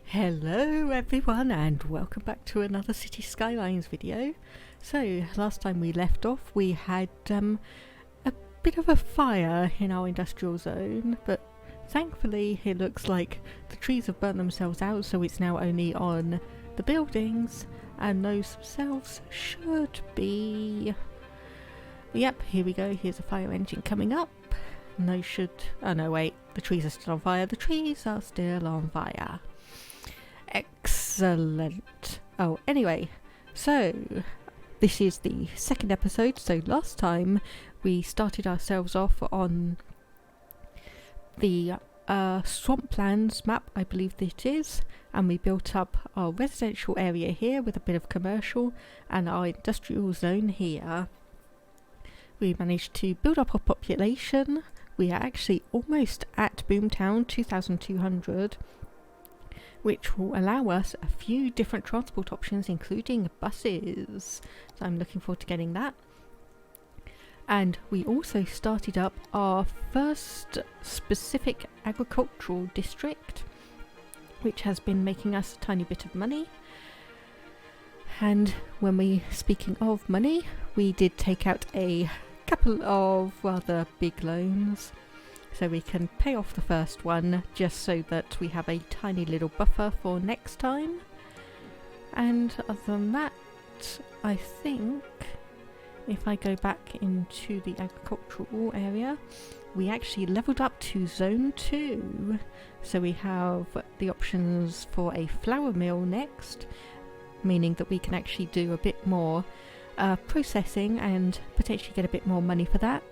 Hello everyone and welcome back to another City Skylines video. So last time we left off we had a bit of a fire in our industrial zone, but thankfully it looks like the trees have burnt themselves out, so it's now only on the buildings, and those themselves should be... Yep, here we go, here's a fire engine coming up. And those should... oh no wait, the trees are still on fire, the trees are still on fire. Excellent. Oh, anyway, so this is the second episode. So last time we started ourselves off on the Swamplands map, I believe it is, and we built up our residential area here with a bit of commercial and our industrial zone here. We managed to build up our population. We are actually almost at Boomtown 2200, which will allow us a few different transport options, including buses. So I'm looking forward to getting that. And we also started up our first specific agricultural district, which has been making us a tiny bit of money. And when speaking of money, we did take out a couple of rather big loans, so we can pay off the first one just so that we have a tiny little buffer for next time. And other than that, I think if I go back into the agricultural area, we actually leveled up to zone 2, so we have the options for a flour mill next, meaning that we can actually do a bit more processing and potentially get a bit more money for that.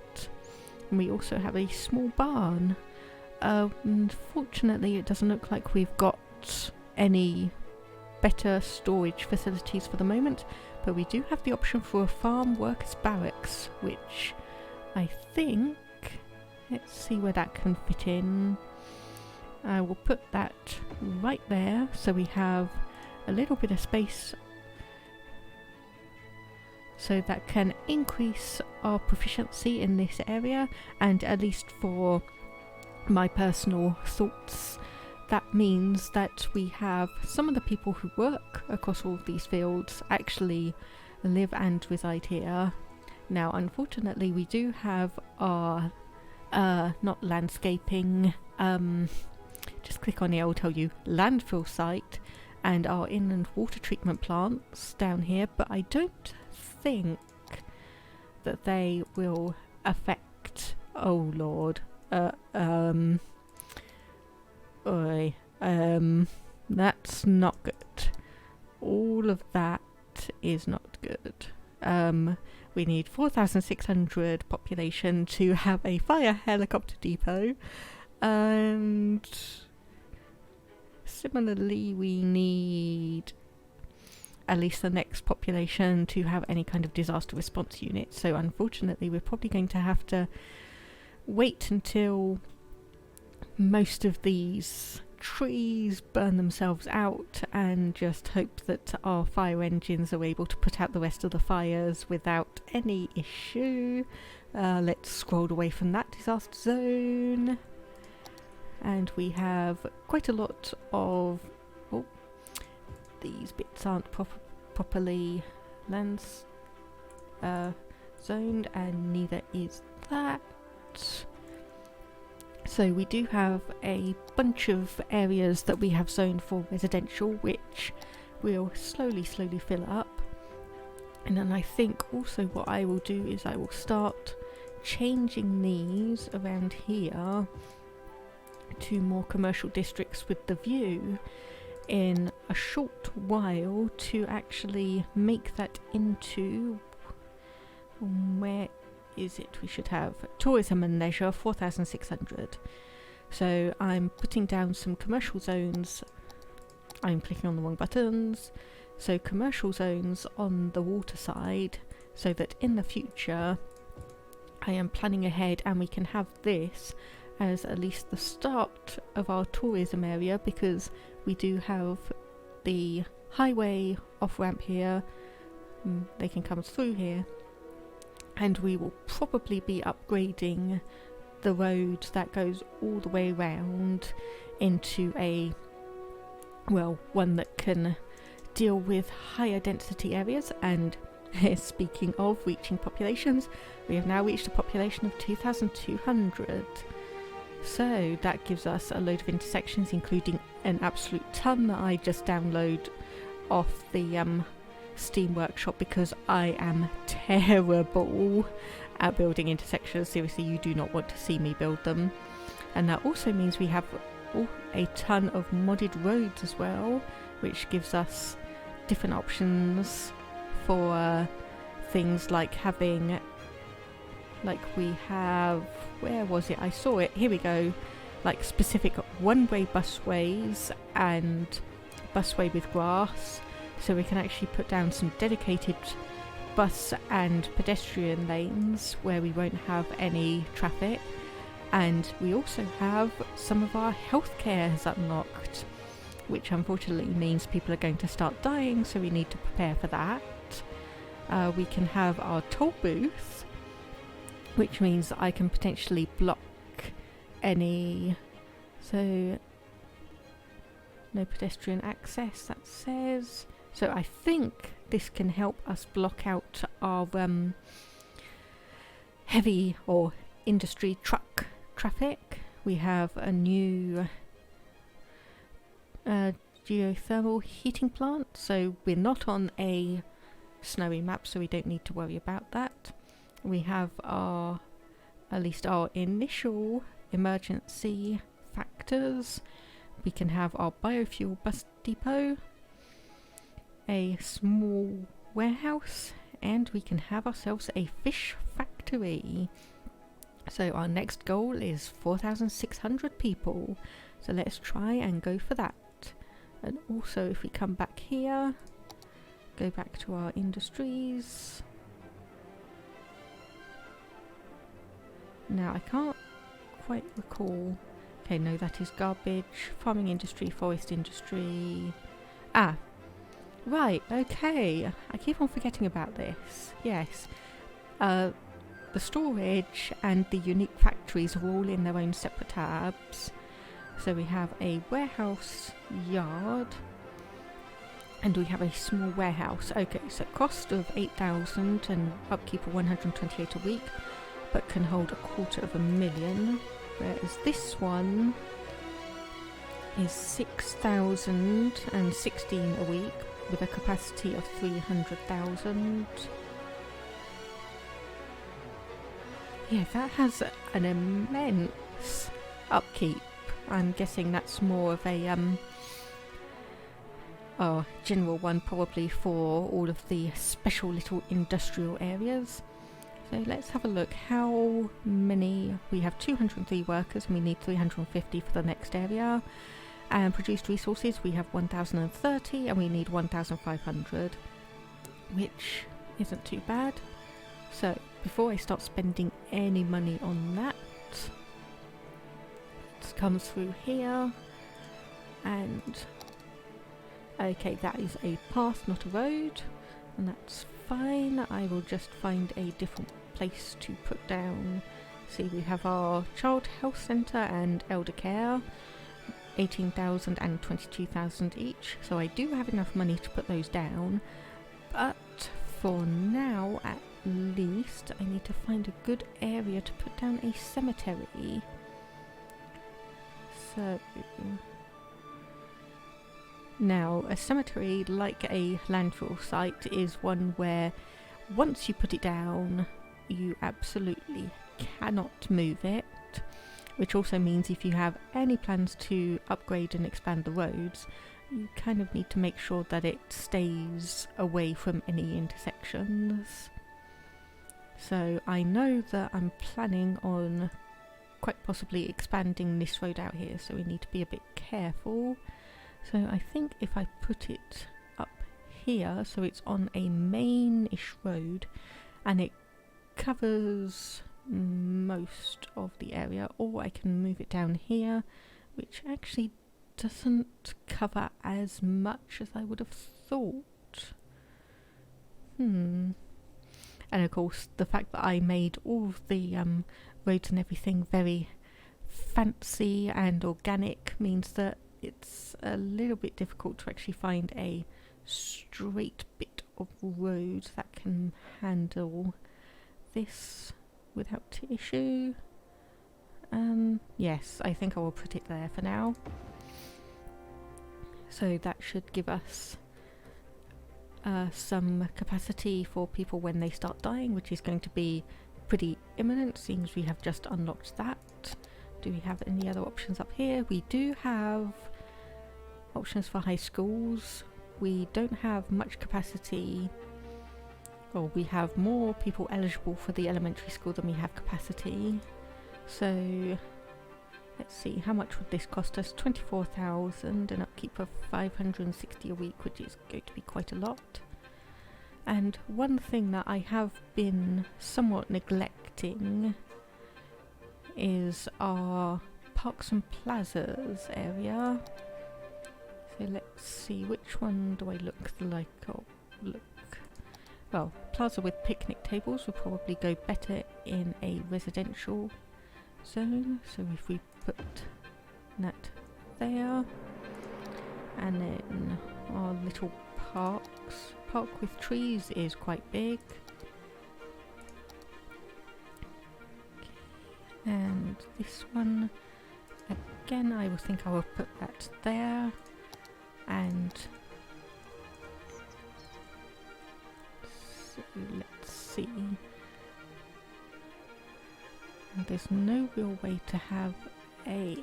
And we also have a small barn. Unfortunately, it doesn't look like we've got any better storage facilities for the moment, but we do have the option for a farm workers barracks, which I think... let's see where that can fit in. I will put that right there, so we have a little bit of space so that can increase our proficiency in this area, and at least for my personal thoughts, that means that we have some of the people who work across all of these fields actually live and reside here. Now unfortunately we do have our not landscaping, just click on it, I'll tell you, landfill site and our inland water treatment plants down here, but I don't think that they will affect... oh lord, that's not good. All of that is not good. We need 4,600 population to have a fire helicopter depot, and similarly we need at least the next population to have any kind of disaster response unit. So unfortunately we're probably going to have to wait until most of these trees burn themselves out and just hope that our fire engines are able to put out the rest of the fires without any issue. Let's scroll away from that disaster zone, and we have quite a lot of... oh, these bits aren't properly zoned, and neither is that. So we do have a bunch of areas that we have zoned for residential, which we'll slowly fill up. And then I think also what I will do is I will start changing these around here to more commercial districts with the view in a short while to actually make that into... where is it? We should have tourism and leisure, 4,600. So I'm putting down some commercial zones. I'm clicking on the wrong buttons. So commercial zones on the water side, so that in the future I am planning ahead and we can have this as at least the start of our tourism area, because we do have the highway off ramp here. They can come through here, and we will probably be upgrading the road that goes all the way around into a, well, one that can deal with higher density areas. And speaking of reaching populations, we have now reached a population of 2,200. So that gives us a load of intersections, including an absolute ton that I just download off the Steam Workshop, because I am terrible at building intersections. Seriously, you do not want to see me build them. And that also means we have a ton of modded roads as well, which gives us different options for things like having, like we have, where was it? I saw it, here we go, like specific one-way busways and busway with grass, so we can actually put down some dedicated bus and pedestrian lanes where we won't have any traffic. And we also have some of our healthcare has unlocked, which unfortunately means people are going to start dying, so we need to prepare for that. We can have our toll booth, which means I can potentially block any, so no pedestrian access, that says. So I think this can help us block out our heavy or industry truck traffic. We have a new geothermal heating plant, so we're not on a snowy map, so we don't need to worry about that. We have our, at least our initial emergency factors. We can have our biofuel bus depot, a small warehouse, and we can have ourselves a fish factory. So our next goal is 4,600 people, so let's try and go for that. And also, if we come back here, go back to our industries. Now I can't quite recall. Okay, no, that is garbage, farming industry, forest industry. Ah, right, okay. I keep on forgetting about this. Yes. The storage and the unique factories are all in their own separate tabs. So we have a warehouse yard, and we have a small warehouse. Okay, so cost of 8,000 and upkeep of 128 a week, but can hold 250,000. Whereas this one is 6,016 a week with a capacity of 300,000. Yeah, that has an immense upkeep. I'm guessing that's more of a general one, probably for all of the special little industrial areas. So let's have a look how many. We have 203 workers and we need 350 for the next area. And produced resources, we have 1,030 and we need 1,500, which isn't too bad. So before I start spending any money on that, it comes through here, and okay, that is a path, not a road, and that's fine. I will just find a different place to put down. See, we have our child health centre and elder care, 18,000 and 22,000 each, so I do have enough money to put those down, but for now at least I need to find a good area to put down a cemetery. So now a cemetery, like a landfill site, is one where once you put it down you absolutely cannot move it, which also means if you have any plans to upgrade and expand the roads, you kind of need to make sure that it stays away from any intersections. So I know that I'm planning on quite possibly expanding this road out here, so we need to be a bit careful. So I think if I put it up here, so it's on a main-ish road and it covers most of the area, or I can move it down here, which actually doesn't cover as much as I would have thought. And of course the fact that I made all of the roads and everything very fancy and organic means that it's a little bit difficult to actually find a straight bit of road that can handle this without issue. Yes, I think I will put it there for now. So that should give us some capacity for people when they start dying, which is going to be pretty imminent, seeing as we have just unlocked that. Do we have any other options up here? We do have options for high schools. We don't have much capacity. Well, we have more people eligible for the elementary school than we have capacity. So let's see, how much would this cost us? 24,000, an upkeep of 560 a week, which is going to be quite a lot. And one thing that I have been somewhat neglecting is our parks and plazas area. So let's see, which one do I look like? Oh, look. Well, plaza with picnic tables will probably go better in a residential zone. So if we put that there, and then our little parks. Park with trees is quite big. And this one, again, I will think I will put that there. And so let's see. And there's no real way to have a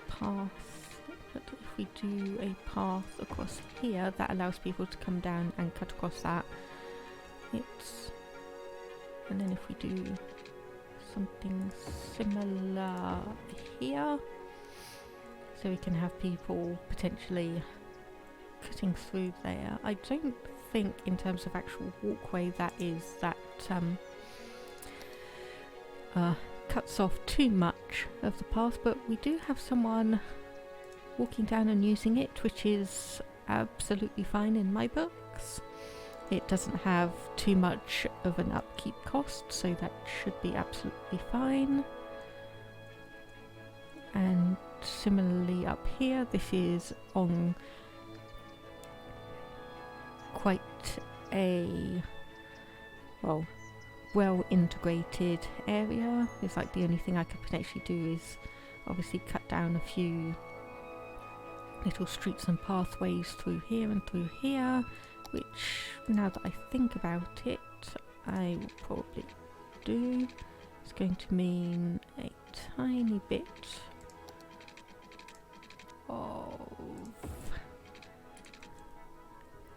path, but if we do a path across here, that allows people to come down and cut across that. And then if we do something similar here, so we can have people potentially cutting through there. I don't think in terms of actual walkway that cuts off too much of the path, but we do have someone walking down and using it, which is absolutely fine in my books. It doesn't have too much of an upkeep cost, so that should be absolutely fine. And similarly up here, this is on quite a well integrated area. It's like the only thing I could potentially do is obviously cut down a few little streets and pathways through here and through here, which, now that I think about it, I will probably do. It's going to mean a tiny bit of...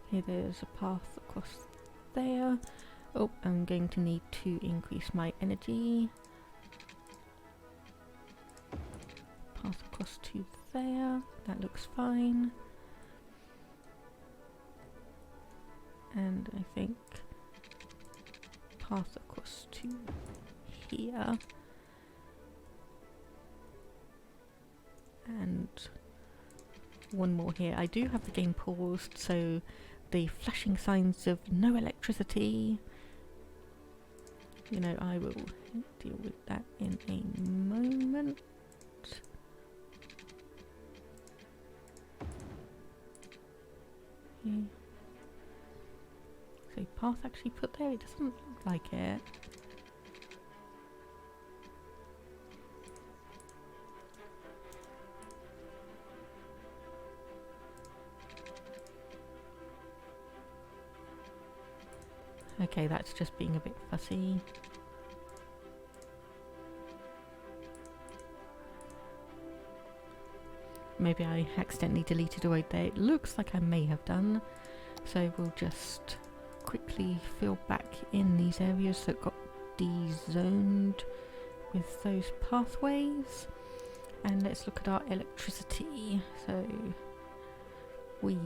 Here, there's a path across there. Oh, I'm going to need to increase my energy. Path across to there. That looks fine. And I think path across to here. And one more here. I do have the game paused, so the flashing signs of no electricity, you know, I will deal with that in a moment. Okay. So path actually put there, it doesn't look like it. Okay, that's just being a bit fussy. Maybe I accidentally deleted a road there. It looks like I may have done. So we'll just quickly fill back in these areas that got de-zoned with those pathways. And let's look at our electricity. So we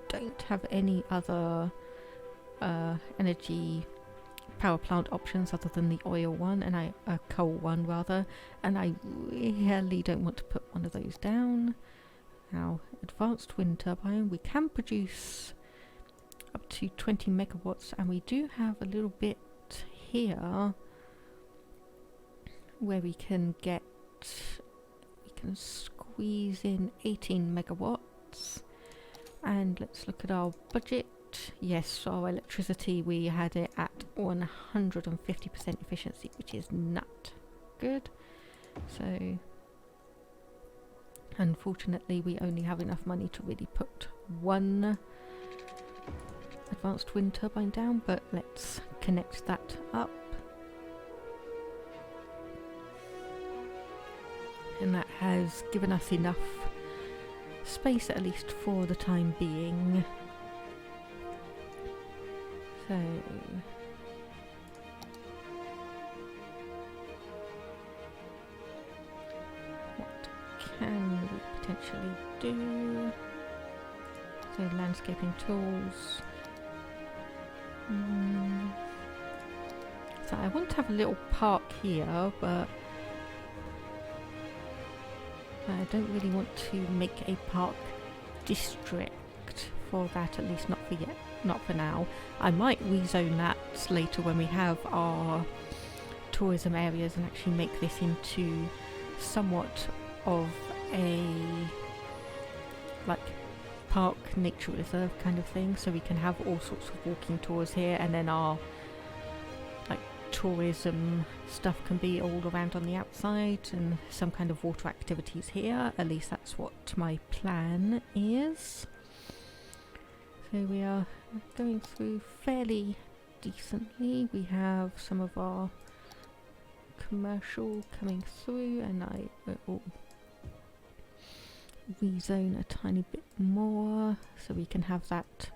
don't have any other energy power plant options other than the oil one, and coal one rather, and I really don't want to put one of those down. Now, advanced wind turbine, we can produce up to 20 megawatts, and we do have a little bit here where we can squeeze in 18 megawatts. And let's look at our budget. Yes, our electricity, we had it at 150% efficiency, which is not good. So unfortunately we only have enough money to really put one advanced wind turbine down, but let's connect that up. And that has given us enough space, at least for the time being. So what can we potentially do? So landscaping tools. So I want to have a little park here, but I don't really want to make a park district for that, at least not for yet, not for now. I might rezone that later when we have our tourism areas and actually make this into somewhat of a like park nature reserve kind of thing, so we can have all sorts of walking tours here, and then our like tourism stuff can be all around on the outside, and some kind of water activities here. At least that's what my plan is. So we are going through fairly decently. We have some of our commercial coming through, and I will rezone a tiny bit more so we can have that.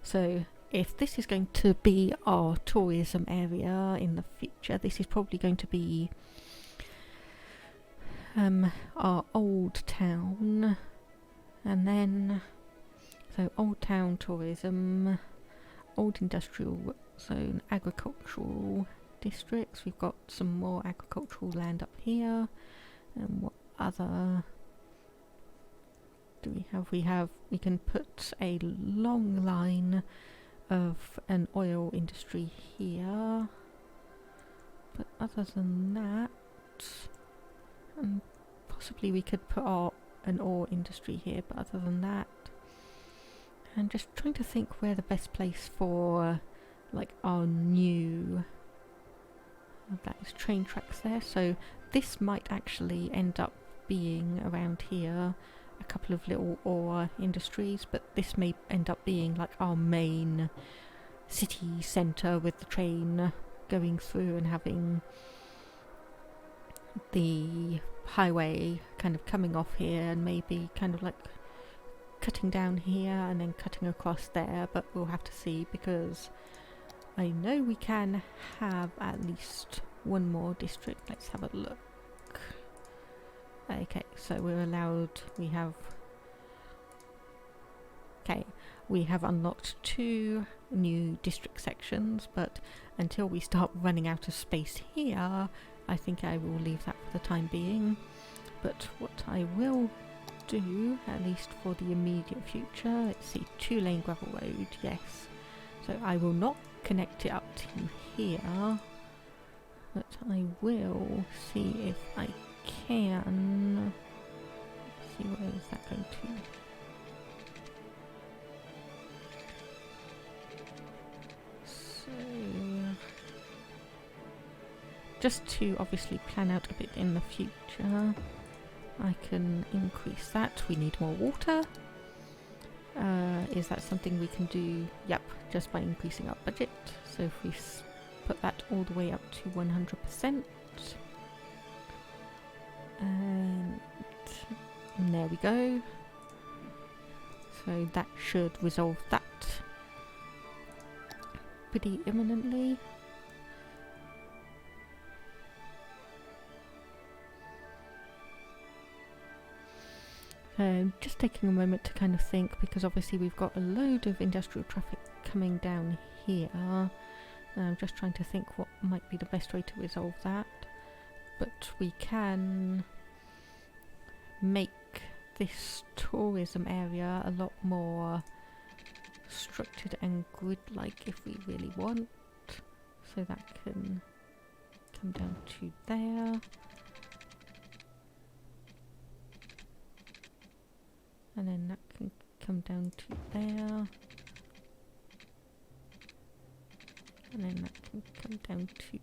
So if this is going to be our tourism area in the future, this is probably going to be our old town, and then so old town tourism, old industrial zone, agricultural districts. We've got some more agricultural land up here. And what other do we have? We can put a long line of an oil industry here, but other than that, possibly we could put an ore industry here, but other than that, I'm just trying to think where the best place for like our new that is train tracks there. So this might actually end up being around here, a couple of little ore industries, but this may end up being like our main city centre with the train going through and having the highway kind of coming off here and maybe kind of like cutting down here and then cutting across there, but we'll have to see, because I know we can have at least one more district. Let's have a look. Okay, so we're allowed, we have unlocked 2 new district sections, but until we start running out of space here, I think I will leave that for the time being. But what I will do, at least for the immediate future, let's see, 2-lane gravel road, yes. So I will not connect it up to here, but I will see if I can. Let's see, where is that going to? So, just to obviously plan out a bit in the future, I can increase that. We need more water. Is that something we can do? Yep, just by increasing our budget. So if we put that all the way up to 100%, and there we go. So that should resolve that pretty imminently. Just taking a moment to kind of think, because obviously we've got a load of industrial traffic coming down here. I'm just trying to think what might be the best way to resolve that. But we can make this tourism area a lot more structured and grid-like if we really want. So that can come down to there. And then that can come down to there. And then that can come down to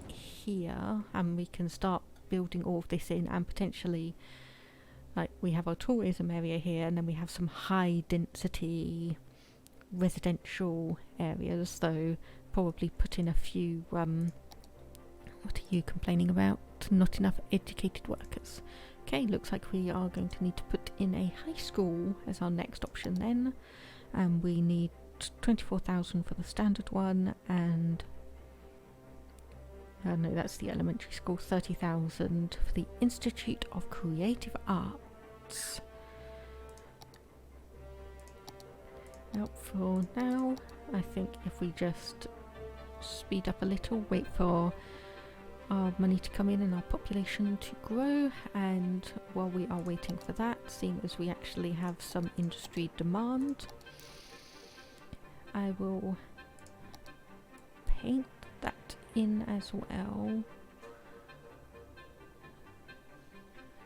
here. And we can start building all of this in, and potentially, like, we have our tourism area here, and then we have some high density residential areas, so probably put in a few, what are you complaining about? Not enough educated workers. Okay, looks like we are going to need to put in a high school as our next option then, and we need 24,000 for the standard one, and no, that's the elementary school. 30,000 for the Institute of Creative Arts. Now, for now, I think if we just speed up a little, wait for our money to come in and our population to grow, and while we are waiting for that, seeing as we actually have some industry demand, I will paint that in as well,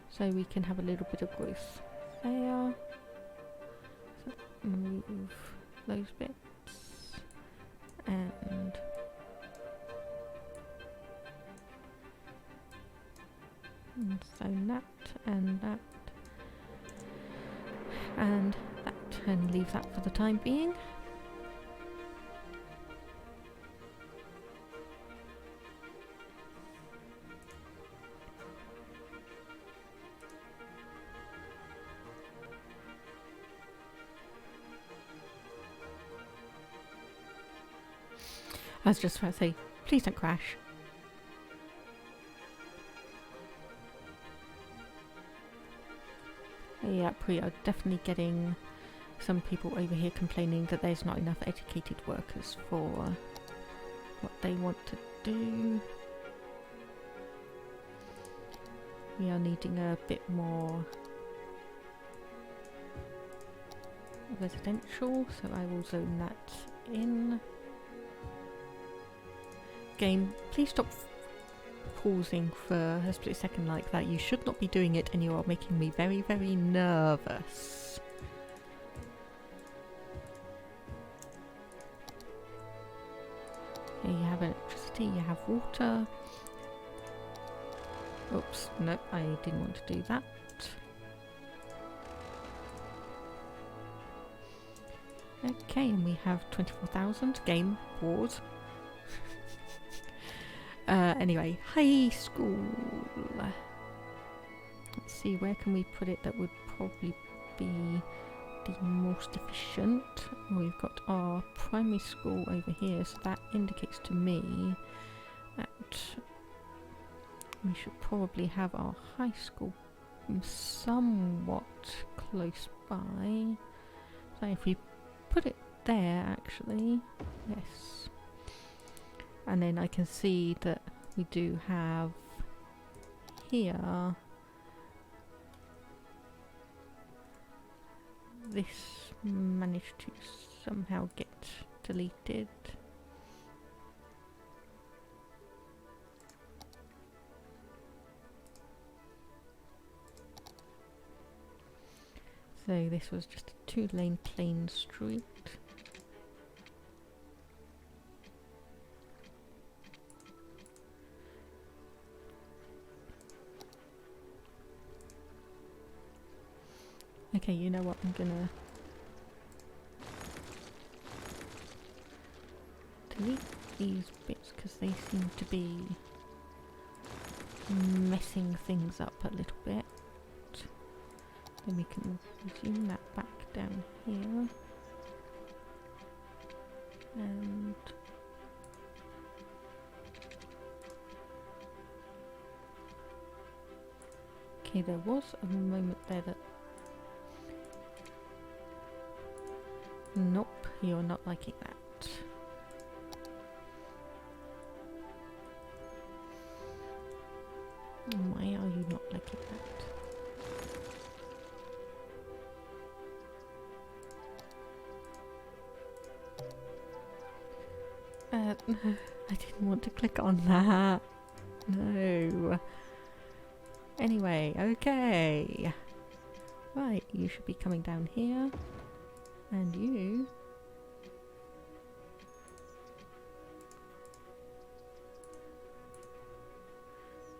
so we can have a little bit of growth there. So move those bits, and so that and that and that, and leave that for the time being. I was just about to say, please don't crash. Yep, we are definitely getting some people over here complaining that there's not enough educated workers for what they want to do. We are needing a bit more residential, so I will zone that in. Game, please stop pausing for a split second like that. You should not be doing it, and you are making me very, very nervous. Here you have electricity, you have water. Oops, nope, I didn't want to do that. Okay, and we have 24,000. Game, pause. Anyway, high school. Let's see, where can we put it that would probably be the most efficient? We've got our primary school over here, so that indicates to me that we should probably have our high school somewhat close by. So if we put it there, actually, yes. And then I can see that we do have here this managed to somehow get deleted. So this was just a 2-lane plain street. Okay, you know what, I'm gonna delete these bits because they seem to be messing things up a little bit. Then we can zoom that back down here. And okay, there was a moment there that nope, you're not liking that. Why are you not liking that? it. I didn't want to click on that. No. Anyway, okay. Right, you should be coming down here. And you...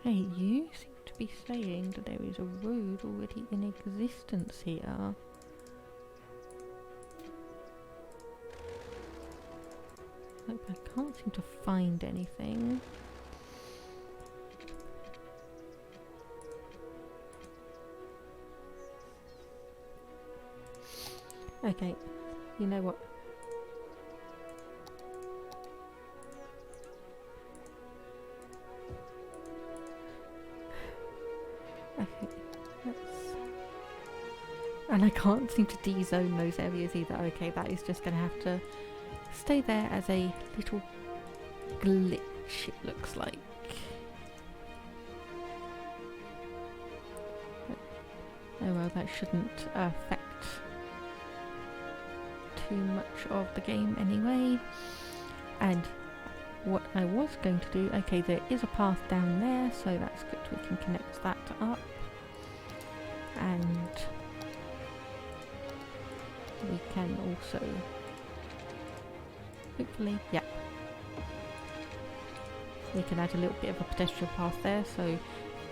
Hey, you seem to be saying that there is a road already in existence here. Look, I can't seem to find anything. Okay, you know what? Okay, let's... And I can't seem to de-zone those areas either. Okay, that is just going to have to stay there as a little glitch, it looks like. Oh well, that shouldn't affect too much of the game anyway. And what I was going to do, okay, there is a path down there, so that's good, we can connect that up. And we can also, hopefully, yeah, we can add a little bit of a pedestrian path there, so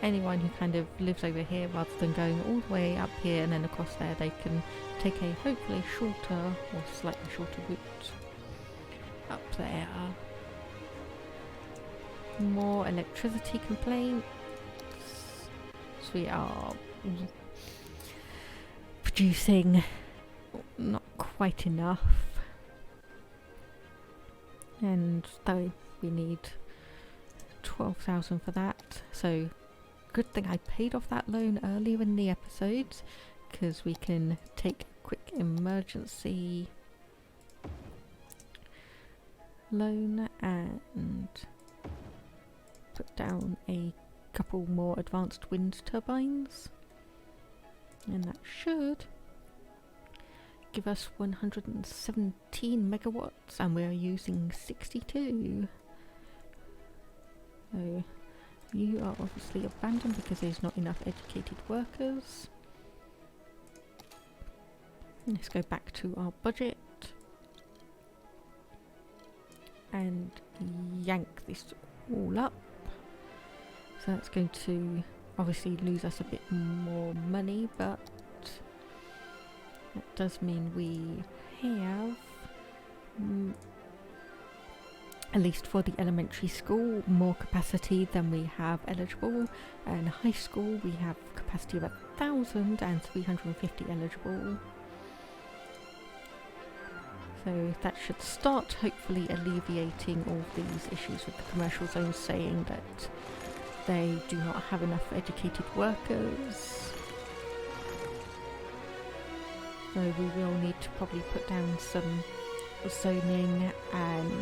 anyone who kind of lives over here, rather than going all the way up here and then across there, they can take a hopefully shorter or slightly shorter route up there. More electricity complaints. So we are producing not quite enough, and though we need 12,000 for that, so good thing I paid off that loan earlier in the episode, because we can take a quick emergency loan and put down a couple more advanced wind turbines, and that should give us 117 megawatts, and we're using 62. So you are obviously abandoned because there's not enough educated workers. Let's go back to our budget and yank this all up. So that's going to obviously lose us a bit more money, but that does mean we have, at least for the elementary school, more capacity than we have eligible, and high school we have capacity of 1,000 and 350 eligible. So that should start hopefully alleviating all of these issues with the commercial zones saying that they do not have enough educated workers. So we will need to probably put down some zoning and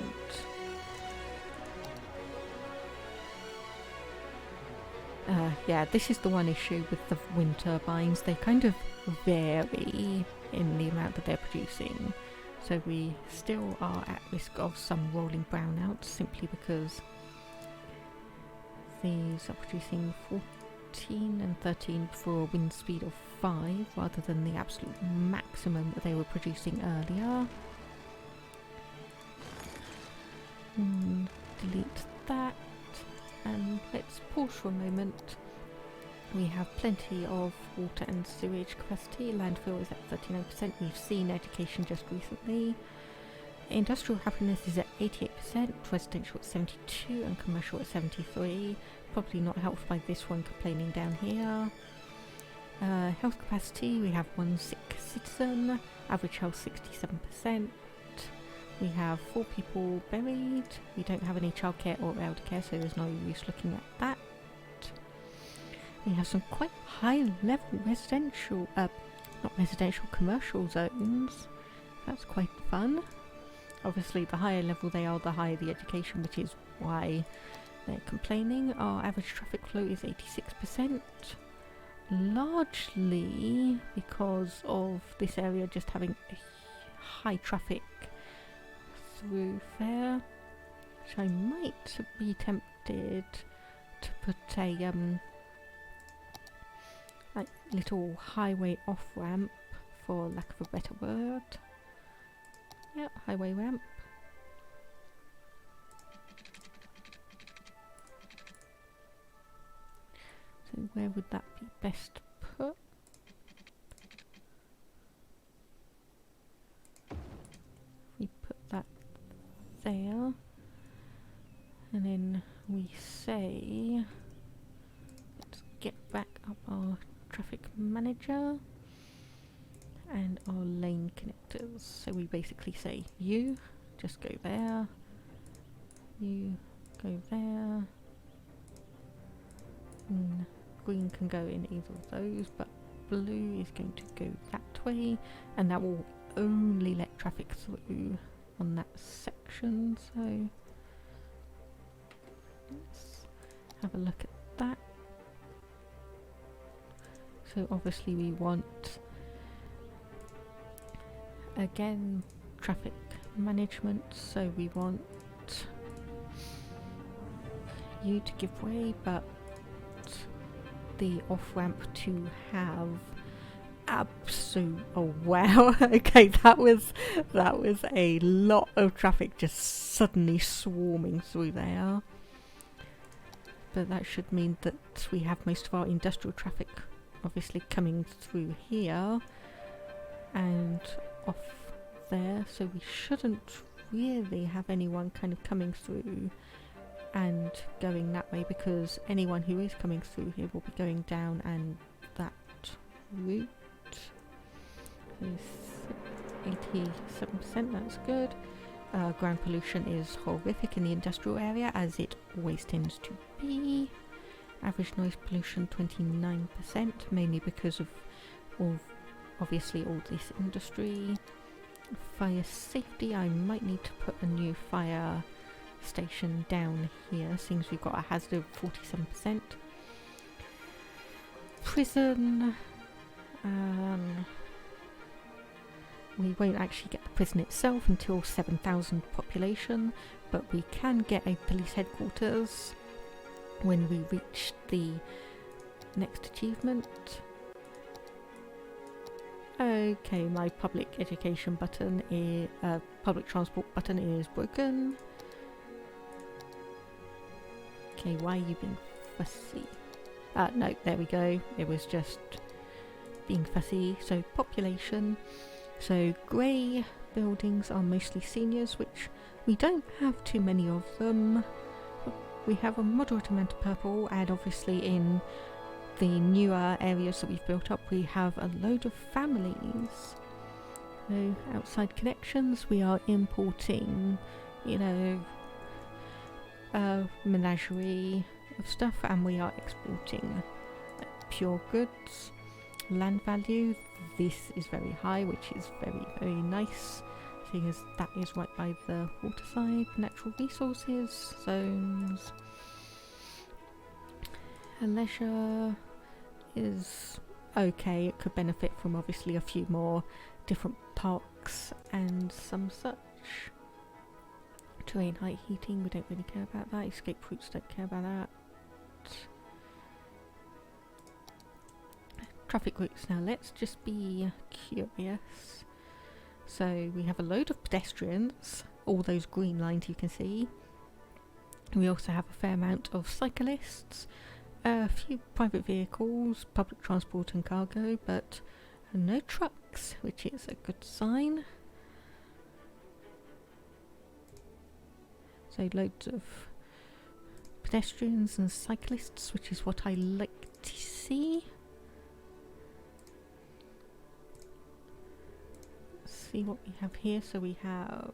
yeah, this is the one issue with the wind turbines. They kind of vary in the amount that they're producing. So we still are at risk of some rolling brownouts simply because these are producing 14 and 13 for a wind speed of 5 rather than the absolute maximum that they were producing earlier. Delete that, and let's pause for a moment. We have plenty of water and sewage capacity. Landfill is at 39%. We've seen education just recently. Industrial happiness is at 88%, residential at 72%, and commercial at 73%. Probably not helped by this one complaining down here. Health capacity, we have 1 sick citizen. Average health 67%. We have 4 people buried. We don't have any childcare or elder care, so there's no use looking at that. We have some quite high level residential, not residential, commercial zones. That's quite fun. Obviously the higher level they are, the higher the education, which is why they're complaining. Our average traffic flow is 86%. Largely because of this area just having a high traffic through there. which I might be tempted to put a like little highway off ramp, for lack of a better word. Yeah, highway ramp. So where would that be best put? We put that there, and then we say, let's get back up our traffic manager and our lane connectors. So we basically say, you just go there, you go there, and green can go in either of those, but blue is going to go that way, and that will only let traffic through on that section. So let's have a look at that. So obviously we want, again, traffic management, so we want you to give way, but the off-ramp to have oh wow. Okay, that was a lot of traffic just suddenly swarming through there, but that should mean that we have most of our industrial traffic obviously coming through here and off there, so we shouldn't really have anyone kind of coming through and going that way, because anyone who is coming through here will be going down and that route. So 87%, that's good. Ground pollution is horrific in the industrial area, as it always tends to be. Average noise pollution 29%, mainly because of obviously all this industry. Fire safety, I might need to put a new fire station down here, since we've got a hazard of 47%. Prison, we won't actually get the prison itself until 7,000 population, but we can get a police headquarters when we reach the next achievement. Okay, my public education button is public transport button is broken. Okay, why are you being fussy? No, there we go. It was just being fussy. So population. So grey buildings are mostly seniors, which we don't have too many of them. We have a moderate amount of purple, and obviously in the newer areas that we've built up, we have a load of families. So outside connections, we are importing, you know, menagerie of stuff, and we are exporting pure goods. Land value, this is very high, which is very, very nice, seeing as that is right by the waterside. Natural resources zones. Leisure is okay, it could benefit from obviously a few more different parks and some such. Terrain height heating, we don't really care about that. Escape routes, don't care about that. Traffic routes, now let's just be curious. So we have a load of pedestrians, all those green lines you can see. We also have a fair amount of cyclists, a few private vehicles, public transport and cargo, but no trucks, which is a good sign. So loads of pedestrians and cyclists, which is what I like to see. Let's see what we have here. So we have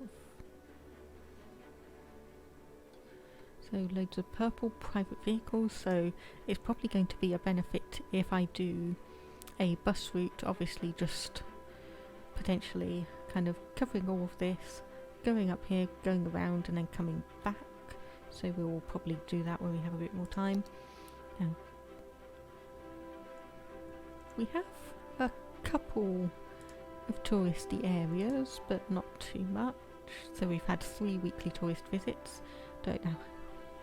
loads of purple private vehicles, so it's probably going to be a benefit if I do a bus route, obviously just potentially kind of covering all of this, going up here, going around and then coming back. So we will probably do that when we have a bit more time. And we have a couple of touristy areas, but not too much. So we've had 3 weekly tourist visits. don't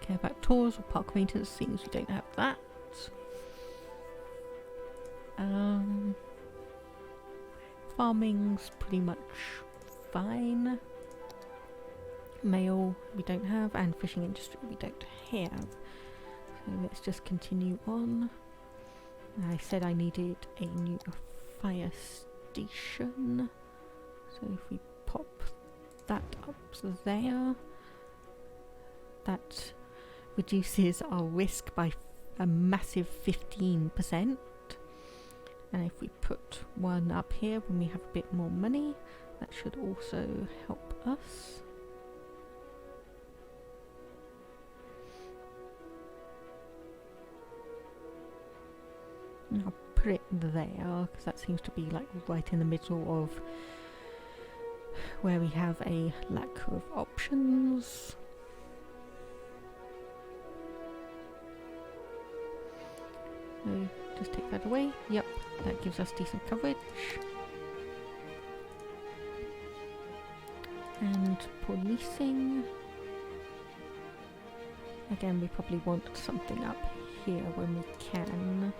care about tours or park maintenance, things we don't have that. Farming's pretty much fine. Mail we don't have, and fishing industry we don't have. So let's just continue on. I said I needed a new fire station, so if we pop that up there, that reduces our risk by a massive 15%. And if we put one up here when we have a bit more money, that should also help us. And I'll put it there because that seems to be like right in the middle of where we have a lack of options. So just take that away. Yep, that gives us decent coverage. And policing. Again, we probably want something up here when we can.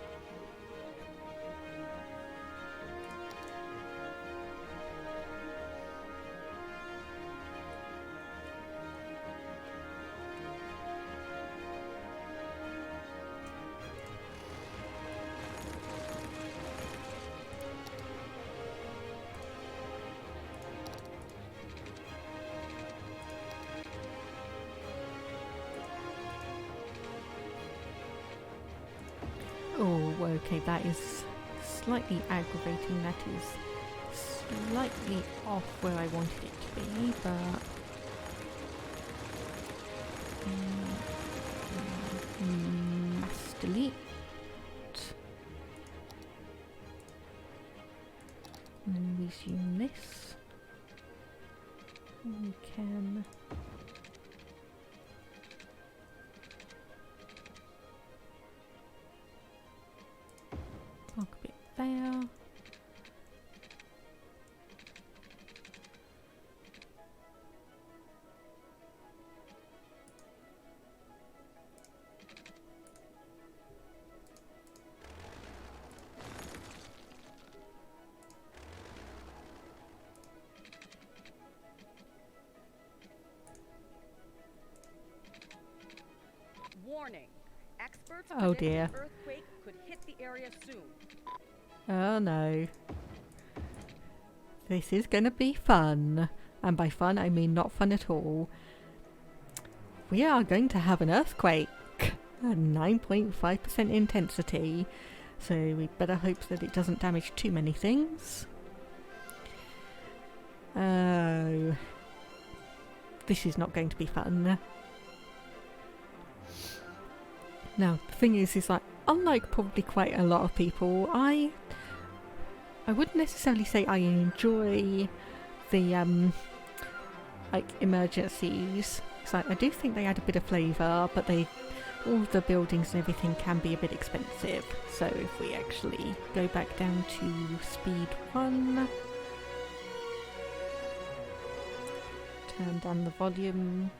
Oh, okay, that is slightly aggravating. That is slightly off where I wanted it to be, but must delete. And then resume this. And we can park a bit there. Warning. Experts Oh dear. the earthquake could hit the area soon. Oh no. This is gonna be fun. And by fun I mean not fun at all. We are going to have an earthquake. At 9.5% intensity. So we better hope that it doesn't damage too many things. Oh. This is not going to be fun. Now, the thing is like, unlike probably quite a lot of people, I wouldn't necessarily say I enjoy the like emergencies. It's like I do think they add a bit of flavour, but all the buildings and everything can be a bit expensive. So if we actually go back down to speed 1, turn down the volume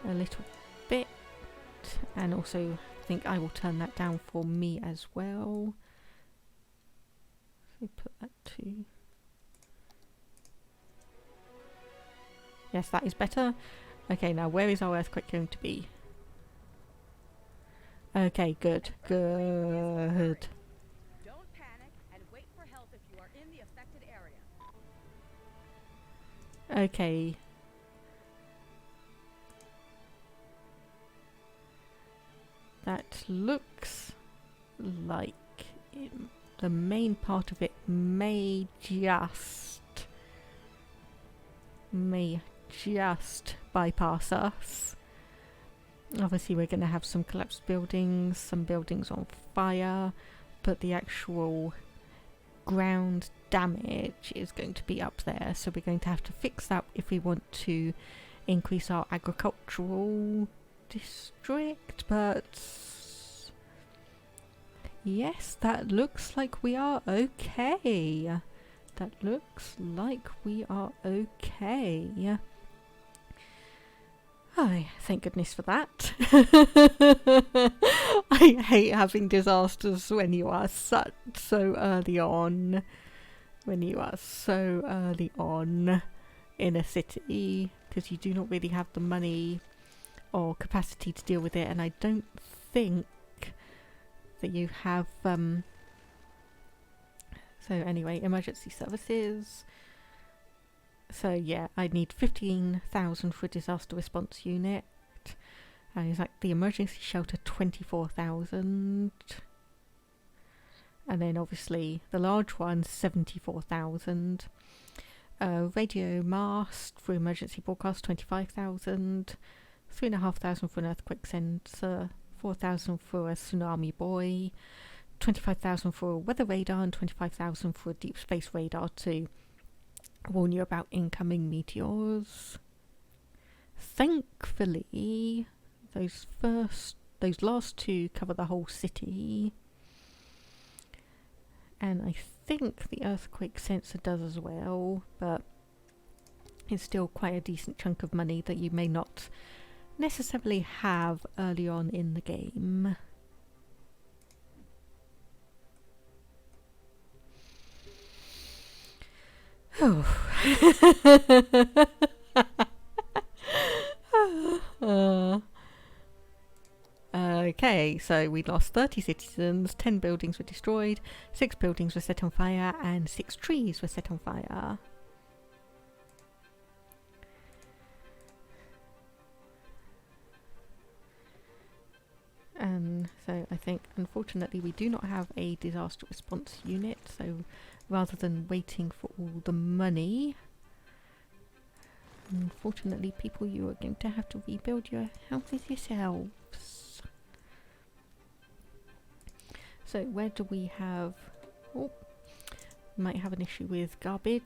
a little bit, and also I think I will turn that down for me as well. So put that to... Yes, that is better. Okay, now where is our earthquake going to be? Okay, good. Good. Don't panic and wait for help if you are in the affected area. Okay. That looks like the main part of it may just bypass us. Obviously we're going to have some collapsed buildings, some buildings on fire, but the actual ground damage is going to be up there, so we're going to have to fix that if we want to increase our agricultural district. But yes, that looks like we are okay. That looks like we are okay. Oh, thank goodness for that. I hate having disasters when you are so early on. When you are so early on in a city, because you do not really have the money or capacity to deal with it, and I don't think that you have so anyway, emergency services. So yeah, I need 15,000 for a disaster response unit. And it's like the emergency shelter 24,000. And then obviously the large one 74,000. Radio mast for emergency broadcast 25,000. 3,500 for an earthquake sensor. 4,000 for a tsunami buoy. 25,000 for a weather radar and 25,000 for a deep space radar to warn you about incoming meteors. Thankfully, those last two cover the whole city. And I think the earthquake sensor does as well, but it's still quite a decent chunk of money that you may not necessarily have early on in the game. Oh. Okay, so we lost 30 citizens, 10 buildings were destroyed, 6 buildings were set on fire, and 6 trees were set on fire. And so I think, unfortunately, we do not have a disaster response unit, so rather than waiting for all the money, unfortunately, people, you are going to have to rebuild your houses yourselves. So where do we have... Oh, might have an issue with garbage.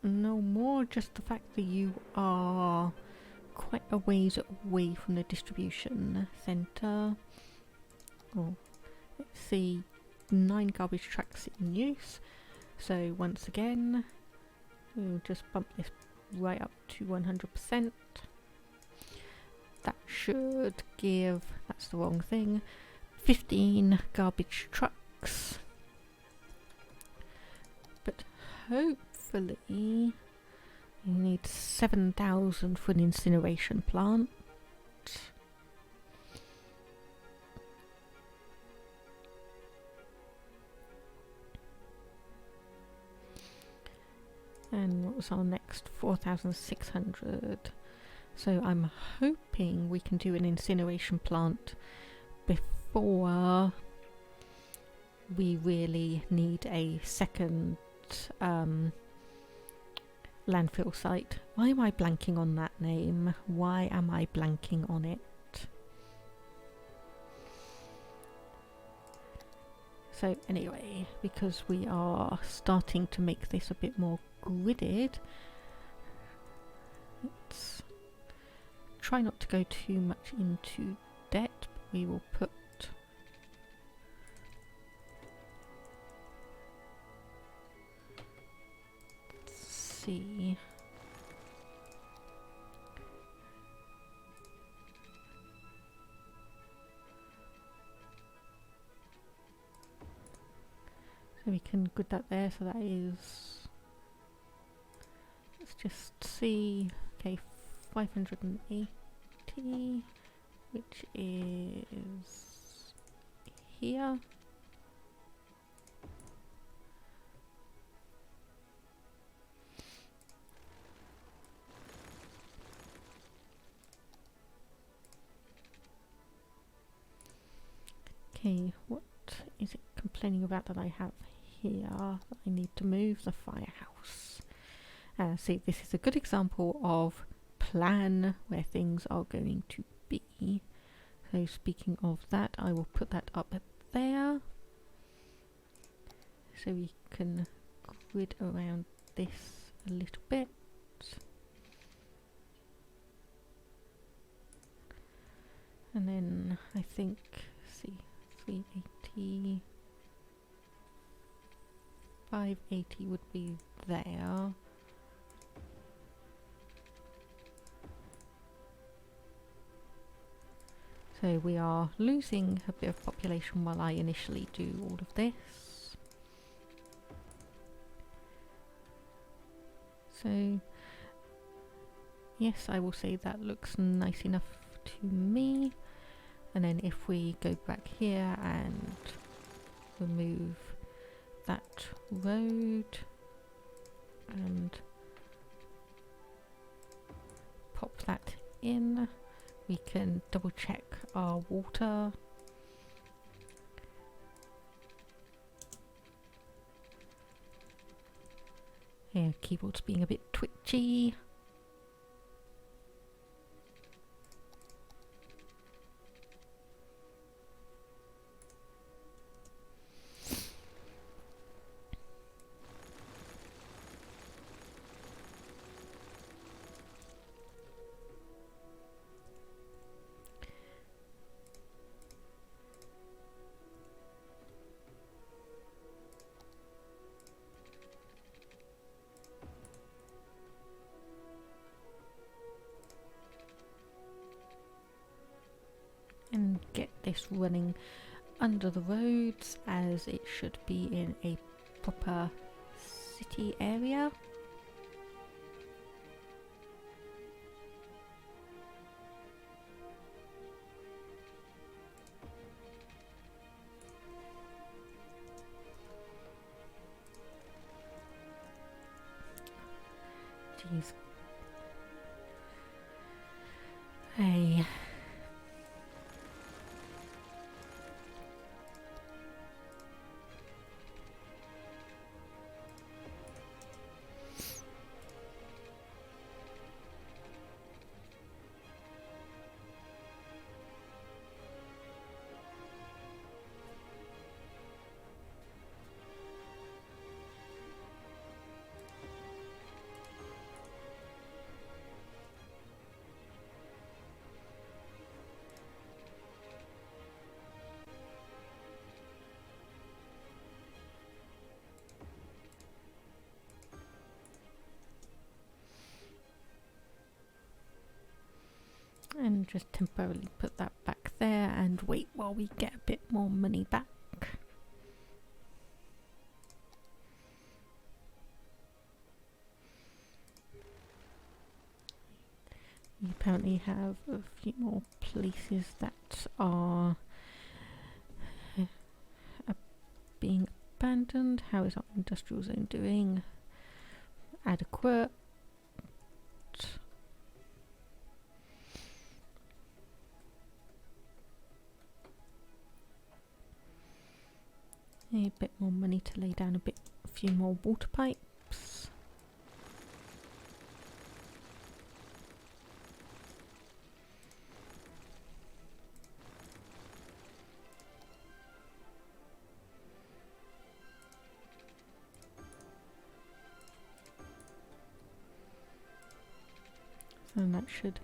No more, just the fact that you are quite a ways away from the distribution centre. Oh, let's see, 9 garbage trucks in use. So once again, we'll just bump this right up to 100%. That should give, that's the wrong thing, 15 garbage trucks. But hopefully you need 7,000 for an incineration plant. And what was our next? 4,600. So I'm hoping we can do an incineration plant before we really need a second landfill site. Why am I blanking on that name? Why am I blanking on it? So anyway, because we are starting to make this a bit more gridded, let's try not to go too much into debt, but we will put see. So we can grid that there, so that is, let's just see, okay, 580, which is here. Okay, what is it complaining about that I have here that I need to move? The firehouse. See, this is a good example of plan where things are going to be. So speaking of that, I will put that up there so we can grid around this a little bit. And then I think, see, 380, 580 would be there. So we are losing a bit of population while I initially do all of this. So yes, I will say that looks nice enough to me. And then if we go back here and remove that road and pop that in, we can double check our water. Yeah, keyboard's being a bit twitchy. And get this running under the roads as it should be in a proper city area. Jeez. Hey. And just temporarily put that back there and wait while we get a bit more money back. We apparently have a few more places that are being abandoned. How is our industrial zone doing? Adequate. A bit more money to lay down a few more water pipes. So that should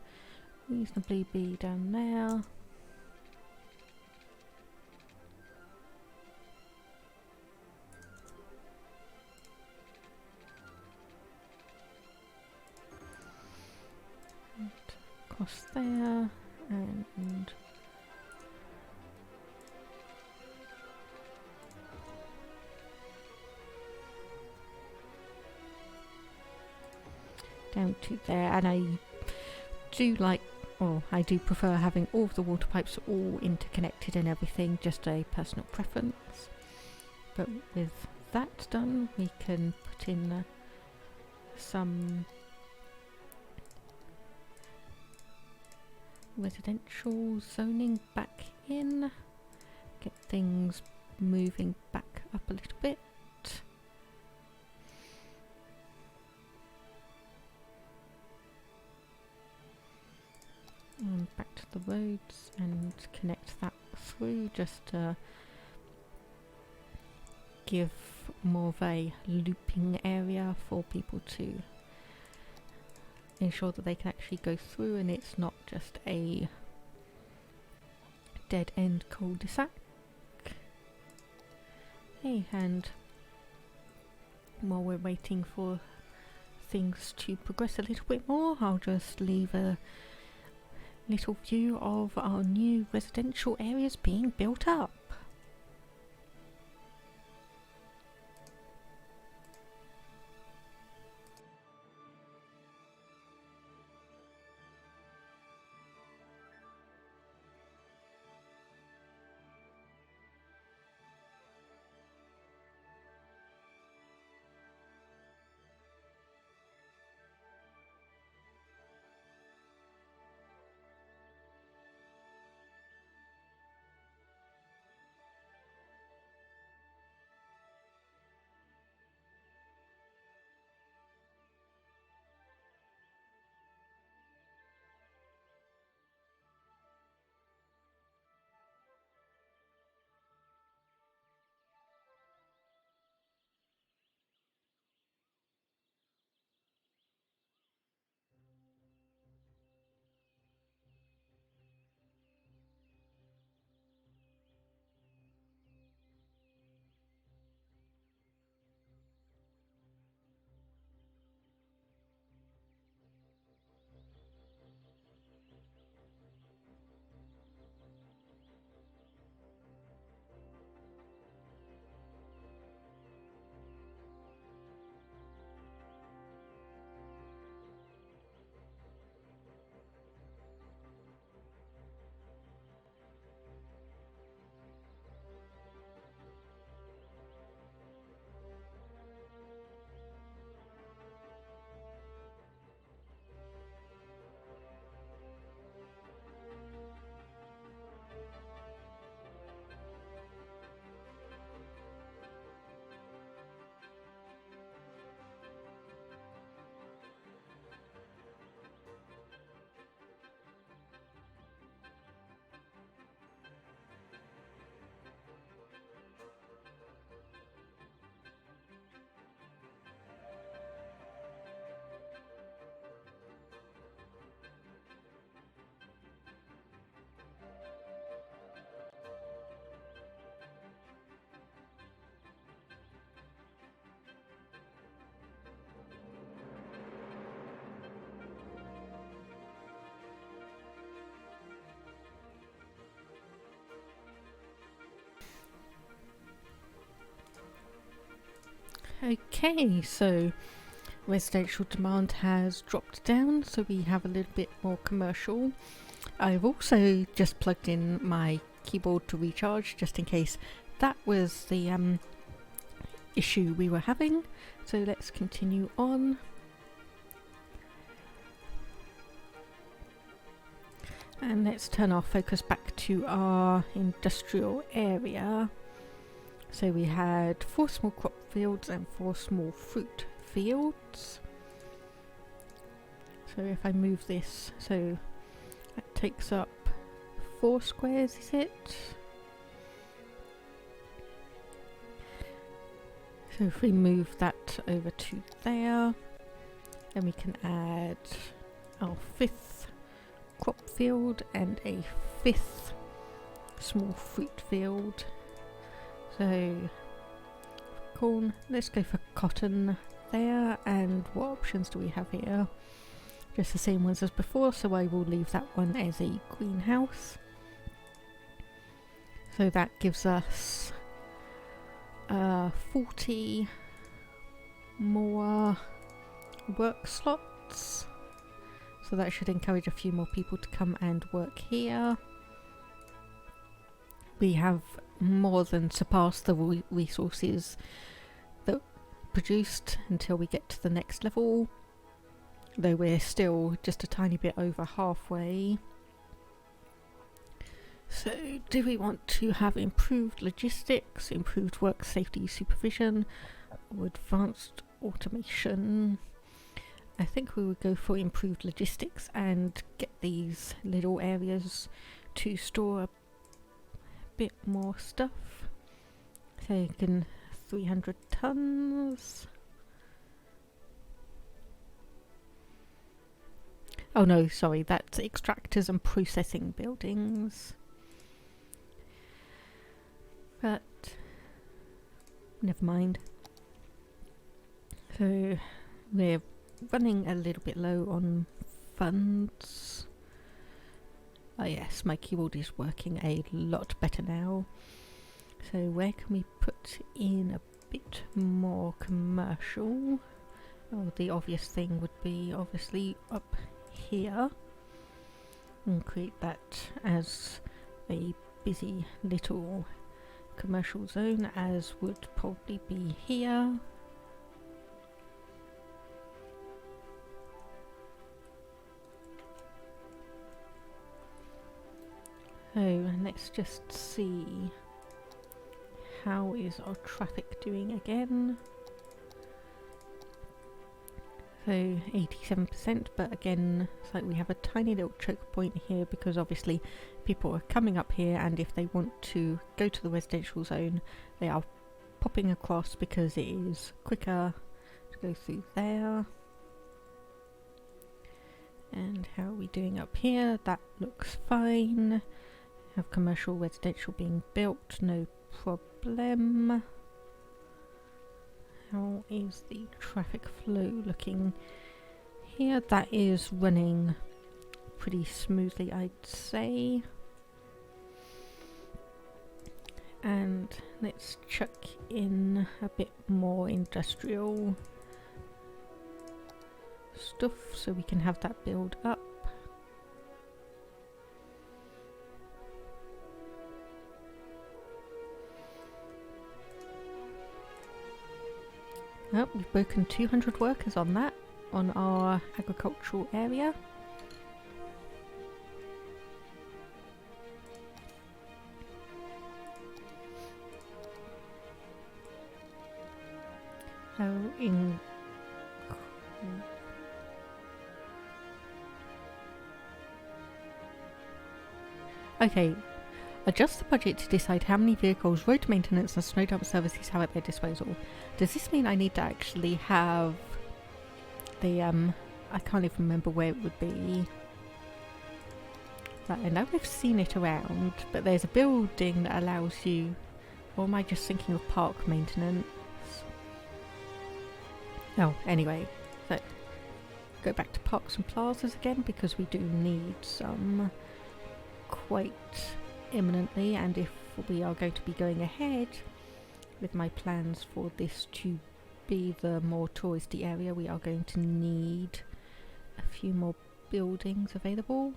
reasonably be down there. Across there and down to there. And I do like, or I do prefer having all of the water pipes all interconnected and everything, just a personal preference. But with that done, we can put in some residential zoning back in, get things moving back up a little bit. And back to the roads and connect that through, just to give more of a looping area for people to ensure that they can actually go through and it's not just a dead end cul-de-sac. Okay, and while we're waiting for things to progress a little bit more, I'll just leave a little view of our new residential areas being built up. Okay, so residential demand has dropped down, so we have a little bit more commercial. I've also just plugged in my keyboard to recharge, just in case that was the issue we were having. So let's continue on. And let's turn our focus back to our industrial area. So we had 4 small crop fields and 4 small fruit fields. So if I move this, so that takes up 4 squares, is it? So if we move that over to there, then we can add our 5th crop field and a 5th small fruit field. So corn, let's go for cotton there. And what options do we have here? Just the same ones as before, so I will leave that one as a greenhouse. So that gives us 40 more work slots. So that should encourage a few more people to come and work here. We have more than surpassed the resources that produced until we get to the next level, though we're still just a tiny bit over halfway. So do we want to have improved logistics, improved work safety supervision, or advanced automation? I think we would go for improved logistics and get these little areas to store a bit more stuff. So you can 300 tons. Oh no, sorry, that's extractors and processing buildings. But never mind. So we're running a little bit low on funds. Oh yes, my keyboard is working a lot better now. So where can we put in a bit more commercial? Oh, the obvious thing would be obviously up here. And create that as a busy little commercial zone, as would probably be here. So let's just see, how is our traffic doing again? So 87%, but again, it's like we have a tiny little choke point here because obviously people are coming up here, and if they want to go to the residential zone, they are popping across because it is quicker to go through there. And how are we doing up here? That looks fine. Have commercial, residential being built, no problem. How is the traffic flow looking here? That is running pretty smoothly, I'd say. And let's chuck in a bit more industrial stuff so we can have that build up. Oh, we've broken 200 workers on that, on our agricultural area. Oh, okay. Adjust the budget to decide how many vehicles, road maintenance and snow dump services have at their disposal. Does this mean I need to actually have the, I can't even remember where it would be. But I know we've seen it around, but there's a building that allows you, or am I just thinking of park maintenance? Oh, anyway, so go back to parks and plazas again because we do need some quite imminently, and if we are going to be going ahead with my plans for this to be the more touristy area, we are going to need a few more buildings available.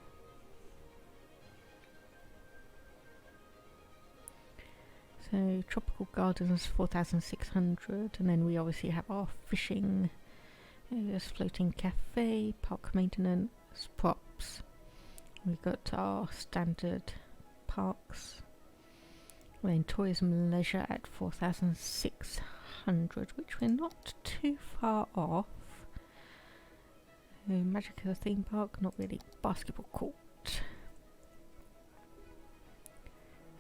So tropical gardens 4,600, and then we obviously have our fishing areas, floating cafe, park maintenance, props. We've got our standard parks, and then tourism and leisure at 4,600, which we're not too far off. Magicka theme park, not really. Basketball court.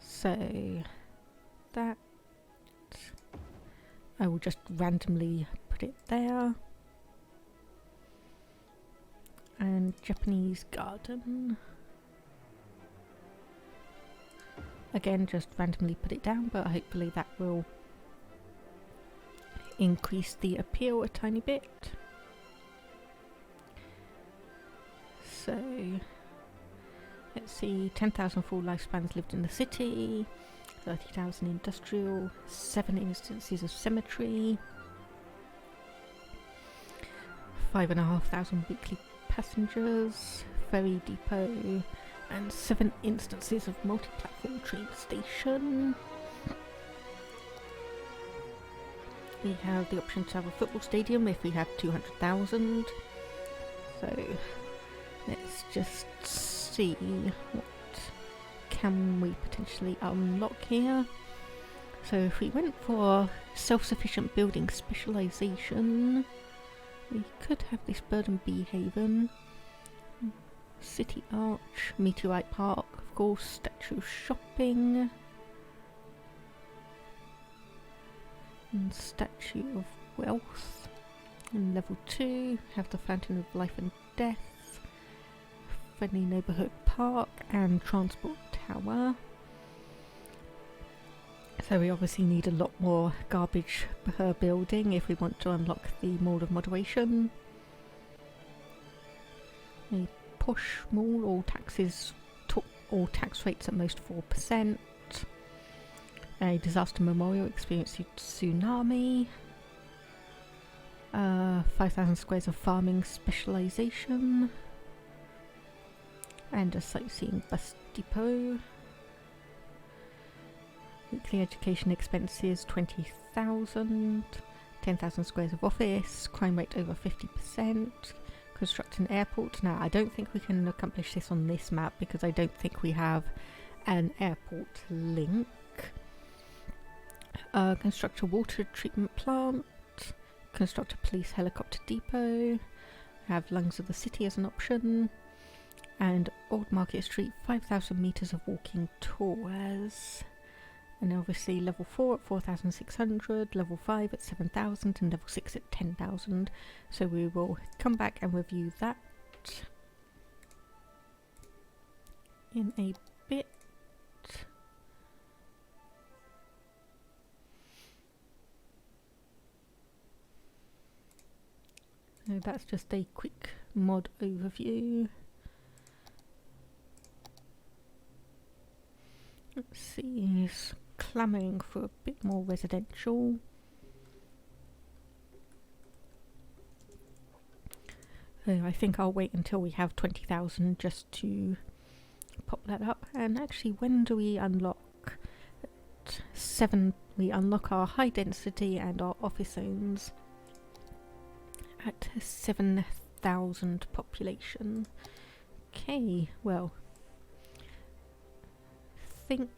So that I will just randomly put it there. And Japanese garden. Again, just randomly put it down, but hopefully that will increase the appeal a tiny bit. So, let's see, 10,000 full lifespans lived in the city, 30,000 industrial, 7 instances of cemetery, 5,500 weekly passengers, ferry depot, and 7 instances of multi-platform train station. We have the option to have a football stadium if we have 200,000. So let's just see what can we potentially unlock here. So if we went for self-sufficient building specialization, we could have this bird and bee haven, city arch, meteorite park, of course, statue shopping, and statue of wealth. And level 2 have the fountain of life and death, friendly neighbourhood park, and transport tower. So we obviously need a lot more garbage per building if we want to unlock the mall of moderation. A posh mall, all taxes all tax rates at most 4%. A disaster memorial experienced tsunami. 5,000 squares of farming specialization. And a sightseeing bus depot. Weekly education expenses 20,000. 10,000 squares of office. Crime rate over 50%. Construct an airport. Now, I don't think we can accomplish this on this map because I don't think we have an airport link. Construct a water treatment plant. Construct a police helicopter depot. Have Lungs of the City as an option. And Old Market Street, 5,000 metres of walking tours. And obviously level 4 at 4,600, level 5 at 7,000 and level 6 at 10,000. So we will come back and review that in a bit. So that's just a quick mod overview. Let's see, he's clamouring for a bit more residential. So I think I'll wait until we have 20,000 just to pop that up. And actually, when do we unlock? At 7, we unlock our high density and our office zones at 7,000 population. Okay, well, I think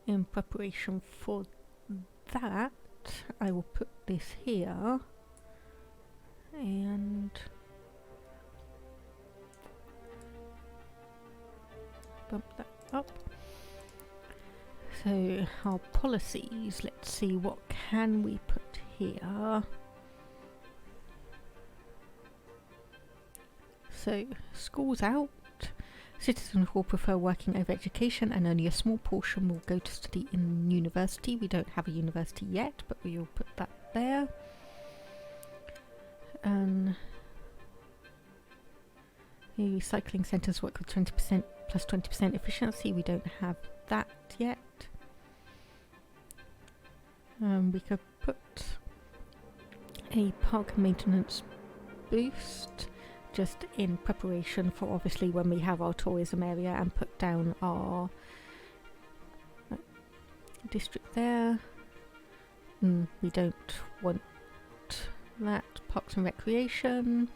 in preparation for that I will put this here and bump that up. So our policies, let's see, what can we put here? So schools out. Citizens will prefer working over education and only a small portion will go to study in university. We don't have a university yet, but we will put that there. The recycling centres work with 20% plus 20% efficiency. We don't have that yet. We could put a park maintenance boost just in preparation for obviously when we have our tourism area, and put down our district there. We don't want that. Parks and recreation,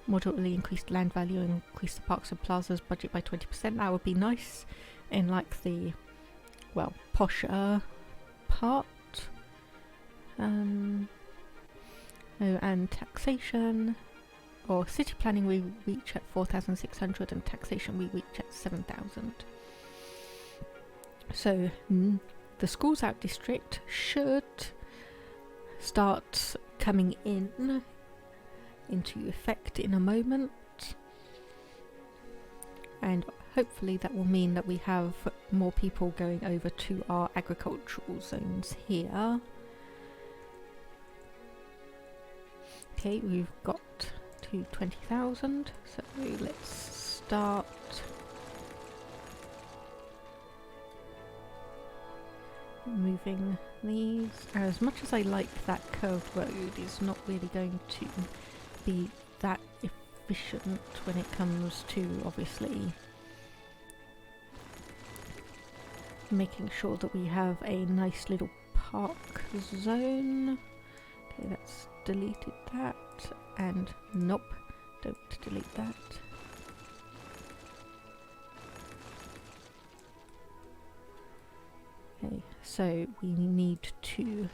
moderately increased land value, increase the parks and plazas budget by 20%. That would be nice in like the, well, posher part. And taxation. Or city planning we reach at 4,600 and taxation we reach at 7,000. So the schools out district should start coming into effect in a moment, and hopefully that will mean that we have more people going over to our agricultural zones here. Okay, we've got to 20,000, so let's start moving these. As much as I like that curved road, it's not really going to be that efficient when it comes to obviously making sure that we have a nice little park zone. Okay, that's deleted that. And nope, don't delete that. Okay, so we need to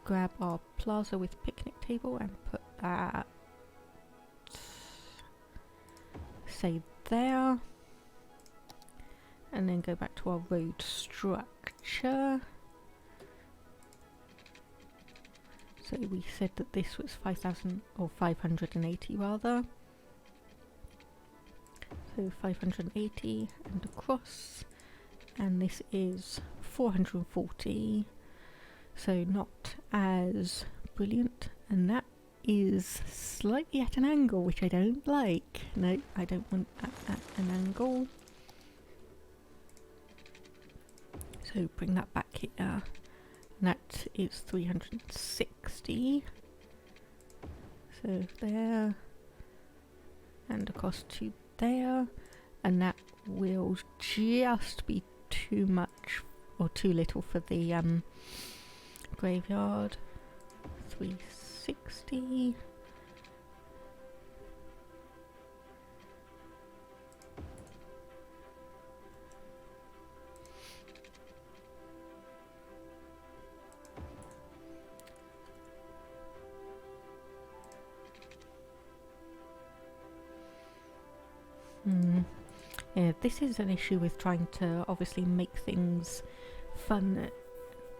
grab our plaza with picnic table and put that, say, there. And then go back to our road structure. So we said that this was 5,000 or 580 rather. So 580 and across, and this is 440. So not as brilliant, and that is slightly at an angle, which I don't like. No, I don't want at an angle. So bring that back here. And that is 360. So there. And across to there. And that will just be too much or too little for the graveyard. 360. Yeah, this is an issue with trying to obviously make things fun,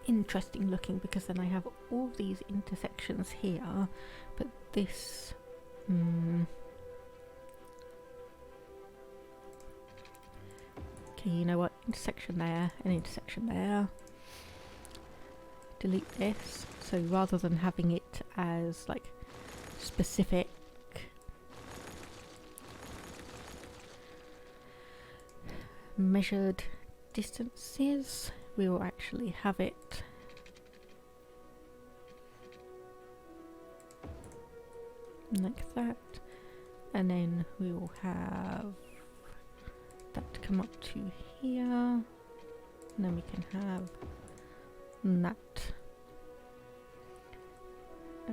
interesting looking, because then I have all these intersections here, but this... Okay, you know what? Intersection there, and intersection there. Delete this. So rather than having it as like specific measured distances, we will actually have it like that, and then we will have that come up to here, and then we can have that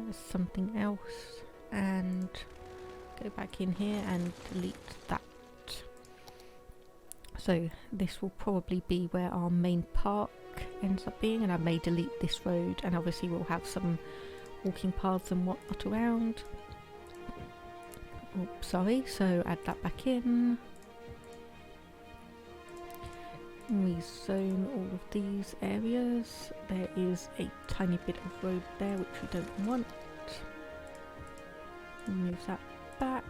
as something else, and go back in here and delete that. So this will probably be where our main park ends up being, and I may delete this road, and obviously we'll have some walking paths and whatnot around. Oops, sorry, so add that back in. We zone all of these areas. There is a tiny bit of road there which we don't want. Move that back.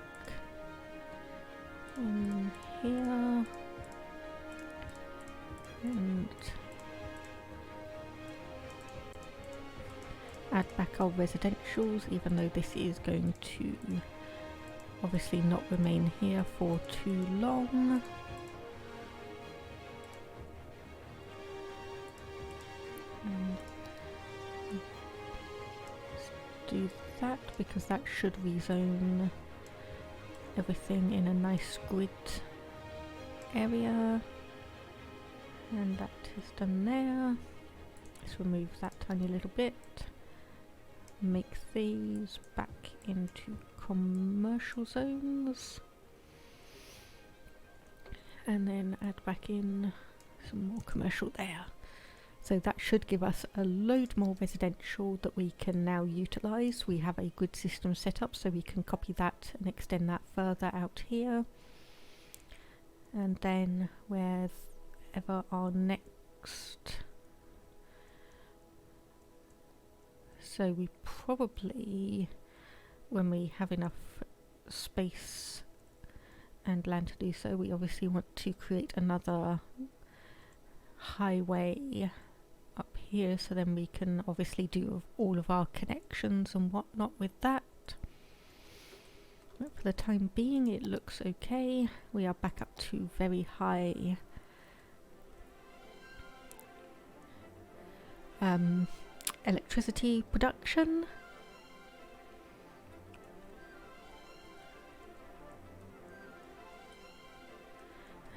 And here. And add back our residentials, even though this is going to obviously not remain here for too long. Let's do that, because that should rezone everything in a nice grid area. And that is done there. Let's remove that tiny little bit. Make these back into commercial zones. And then add back in some more commercial there. So that should give us a load more residential that we can now utilise. We have a grid system set up, so we can copy that and extend that further out here. And then wherever our next... So we probably, when we have enough space and land to do so, we obviously want to create another highway up here, so then we can obviously do all of our connections and whatnot with that. But for the time being it looks okay. We are back up to very high electricity production.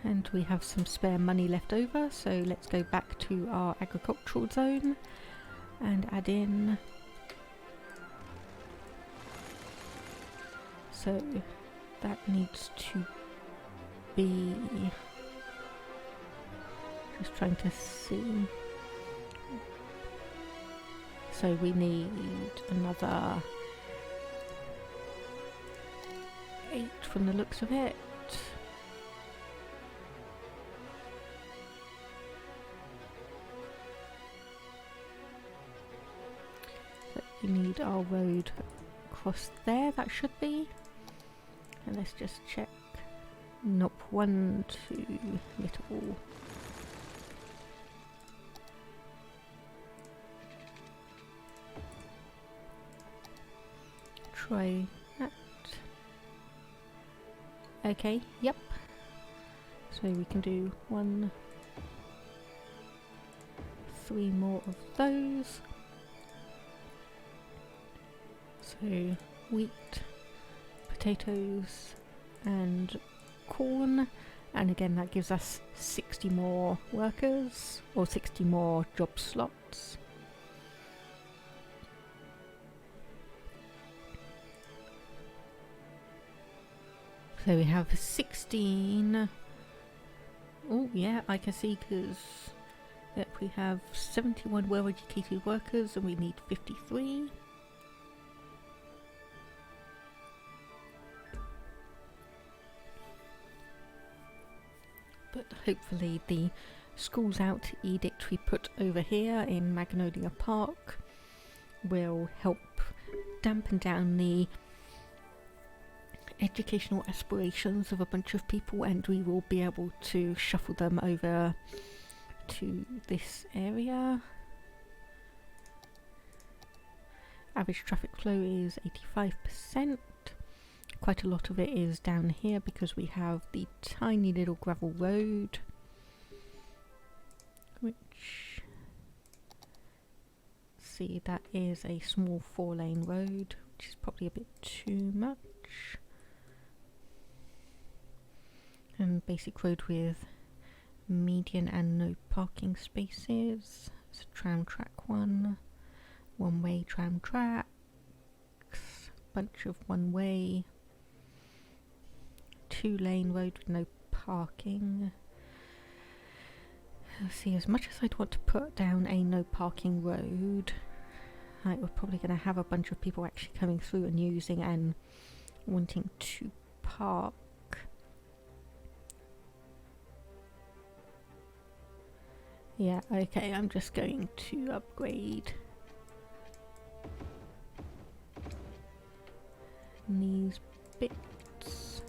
And we have some spare money left over, so let's go back to our agricultural zone and add in. So that needs to be, just trying to see. So we need another 8 from the looks of it. So we need our road across there, that should be. And let's just check. Nope, 1 too little. Try that. Okay, yep. So we can do 1, 3 more of those. So wheat, potatoes and corn, and again that gives us 60 more workers, or 60 more job slots. So we have 16. Oh yeah, I can see, because we have 71 well-educated workers and we need 53. But hopefully the schools out edict we put over here in Magnolia Park will help dampen down the educational aspirations of a bunch of people, and we will be able to shuffle them over to this area. Average traffic flow is 85%. Quite a lot of it is down here because we have the tiny little gravel road, which, see, that is a small 4-lane road, which is probably a bit too much. And basic road with median and no parking spaces. It's a tram track one way tram tracks, bunch of one-way, 2-lane road with no parking. See, as much as I'd want to put down a no parking road, we're probably going to have a bunch of people actually coming through and using and wanting to park. Yeah, okay, I'm just going to upgrade these bits.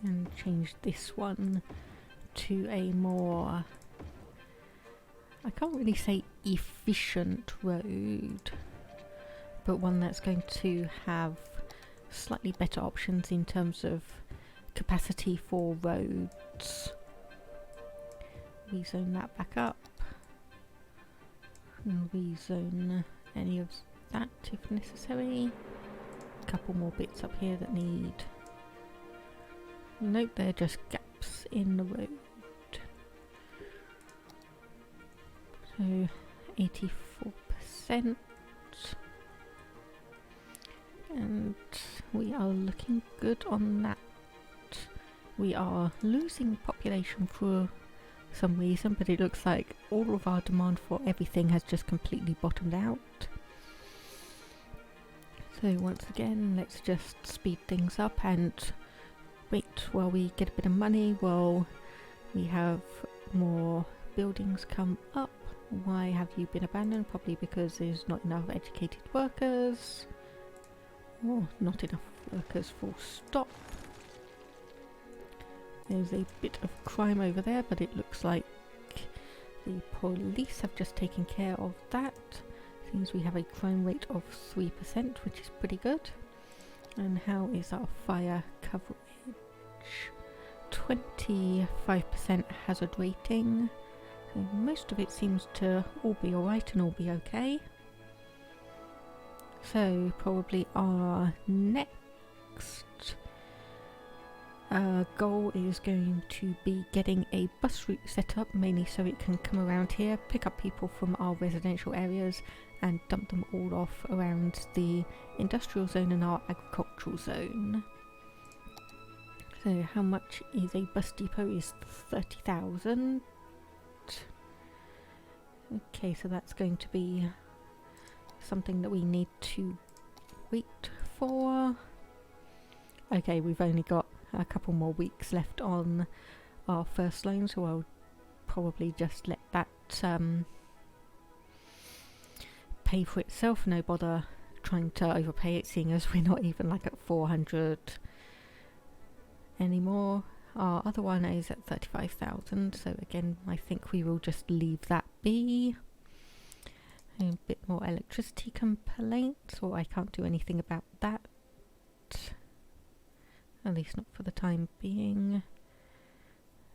And change this one to a more, I can't really say efficient road, but one that's going to have slightly better options in terms of capacity for roads. Rezone that back up and rezone any of that if necessary. A couple more bits up here that need, nope, they're just gaps in the road. So 84%, and we are looking good on that. We are losing population for some reason, but it looks like all of our demand for everything has just completely bottomed out. So once again, let's just speed things up and wait while we get a bit of money, while we have more buildings come up. Why have you been abandoned? Probably because there's not enough educated workers. Oh, not enough workers, full stop. There's a bit of crime over there, but it looks like the police have just taken care of that. Seems we have a crime rate of 3%, which is pretty good. And how is our fire coverage? 25% hazard rating. So most of it seems to all be alright and all be okay. So probably our next goal is going to be getting a bus route set up, mainly so it can come around here, pick up people from our residential areas and dump them all off around the industrial zone and our agricultural zone. So how much is a bus depot? Is 30,000. Okay, so that's going to be something that we need to wait for. Okay, we've only got a couple more weeks left on our first loan, so I'll probably just let that pay for itself. No bother trying to overpay it, seeing as we're not even like at 400 anymore. Our other one is at 35,000, so again I think we will just leave that be. A bit more electricity complaints, or I can't do anything about that. At least not for the time being.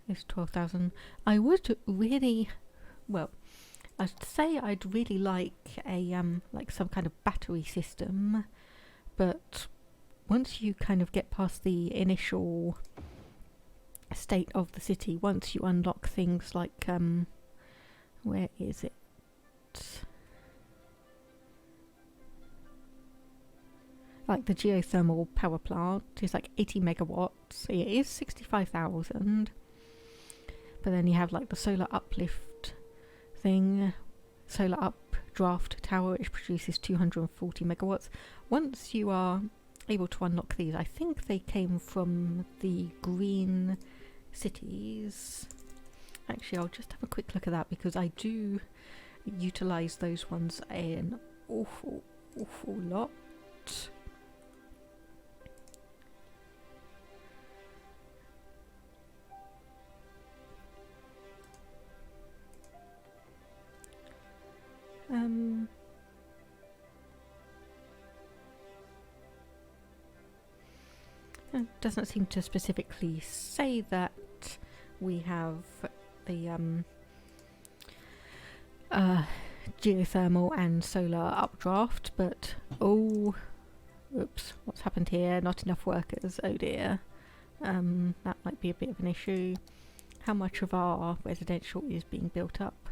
It's 12,000. I would really, well, I'd say I'd really like a like some kind of battery system, but once you kind of get past the initial state of the city, once you unlock things like where is it? Like the geothermal power plant is like 80 megawatts. It is 65,000. But then you have like the solar uplift thing, solar updraft tower, which produces 240 megawatts. Once you are able to unlock these, I think they came from the green cities. Actually, I'll just have a quick look at that because I do utilize those ones an awful lot. It doesn't seem to specifically say that we have the geothermal and solar updraft, but oops, what's happened here? Not enough workers, oh dear. That might be a bit of an issue. How much of our residential is being built up?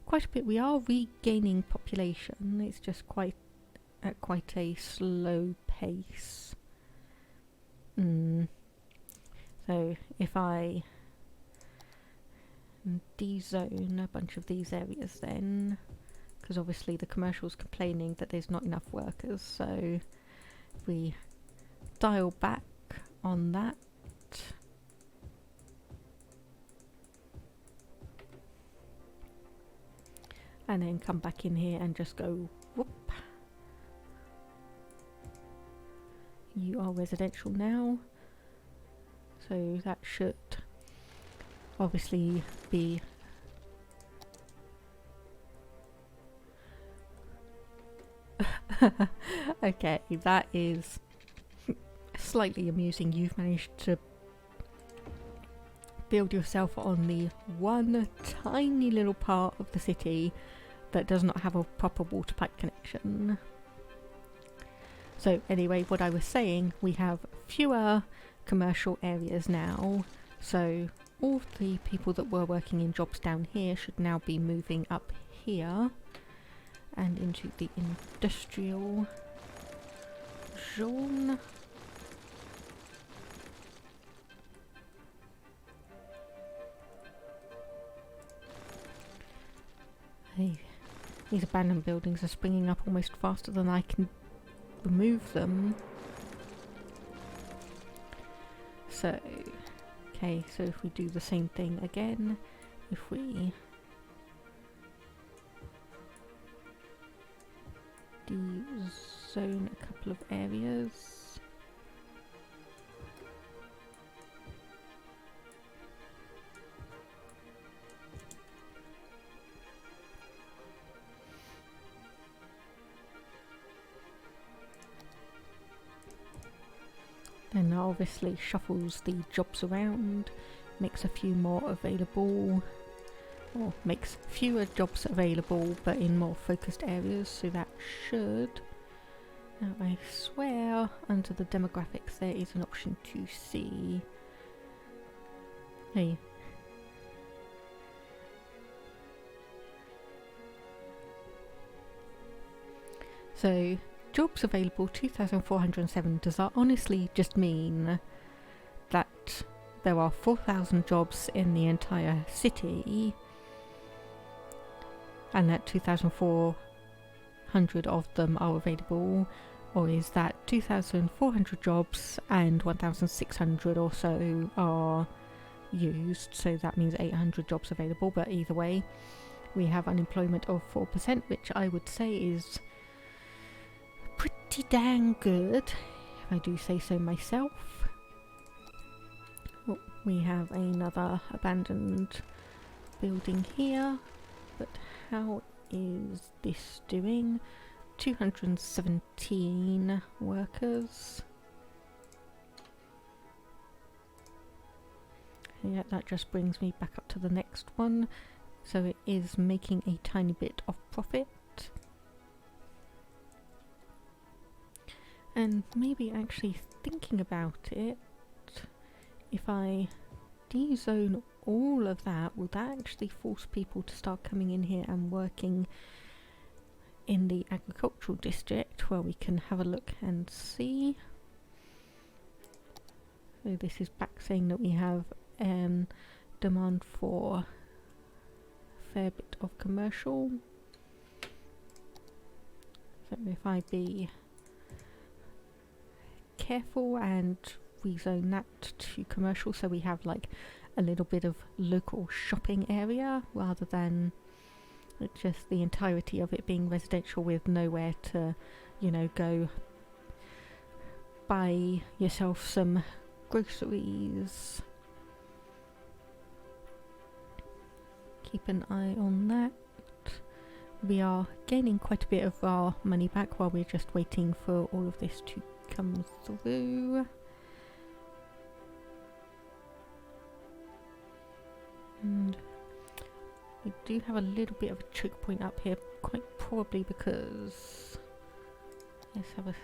Quite a bit. We are regaining population. It's just at quite a slow pace. So if I de-zone a bunch of these areas then, because obviously the commercial's complaining that there's not enough workers, so if we dial back on that, and then come back in here and just go whoop. You are residential now, so that should obviously be okay, that is slightly amusing. You've managed to build yourself on the one tiny little part of the city that does not have a proper water pipe connection. So anyway, what I was saying, we have fewer commercial areas now, so all the people that were working in jobs down here should now be moving up here and into the industrial zone. Hey, these abandoned buildings are springing up almost faster than I can remove them. So, okay, so if we do the same thing again, if we de-zone a couple of areas. And that obviously shuffles the jobs around, makes a few more available, or makes fewer jobs available but in more focused areas, so that should. Now I swear under the demographics there is an option to see. Hey. So jobs available 2,407. Does that honestly just mean that there are 4,000 jobs in the entire city and that 2,400 of them are available, or is that 2,400 jobs and 1,600 or so are used, so that means 800 jobs available? But either way, we have unemployment of 4%, which I would say is pretty dang good, if I do say so myself. Oh, we have another abandoned building here, but how is this doing? 217 workers. Yeah, that just brings me back up to the next one. So it is making a tiny bit of profit. And maybe actually thinking about it, if I de-zone all of that, will that actually force people to start coming in here and working in the agricultural district, where we can have a look and see? So this is back saying that we have demand for a fair bit of commercial. So if I be careful and rezone that to commercial, so we have like a little bit of local shopping area rather than just the entirety of it being residential with nowhere to, you know, go buy yourself some groceries. Keep an eye on that. We are gaining quite a bit of our money back while we're just waiting for all of this to come through. And we do have a little bit of a choke point up here, quite probably because, let's have a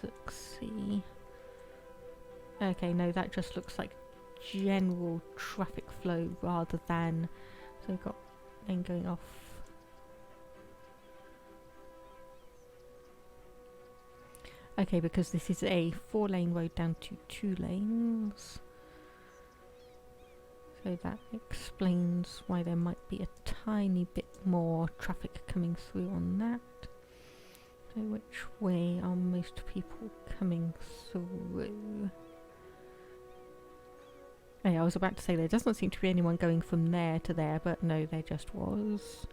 look-see. Okay, no, that just looks like general traffic flow rather than, so we've got lane going off. Okay, because this is a 4-lane road down to 2 lanes. So that explains why there might be a tiny bit more traffic coming through on that. So which way are most people coming through? Hey, I was about to say there doesn't seem to be anyone going from there to there, but no, there just was.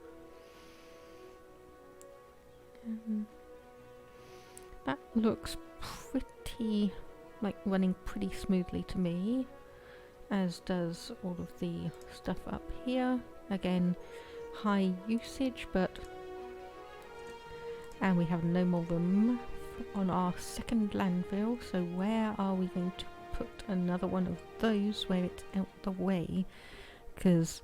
That looks pretty, like, running pretty smoothly to me, as does all of the stuff up here. Again, high usage, but... And we have no more room on our second landfill, so where are we going to put another one of those where it's out the way? Because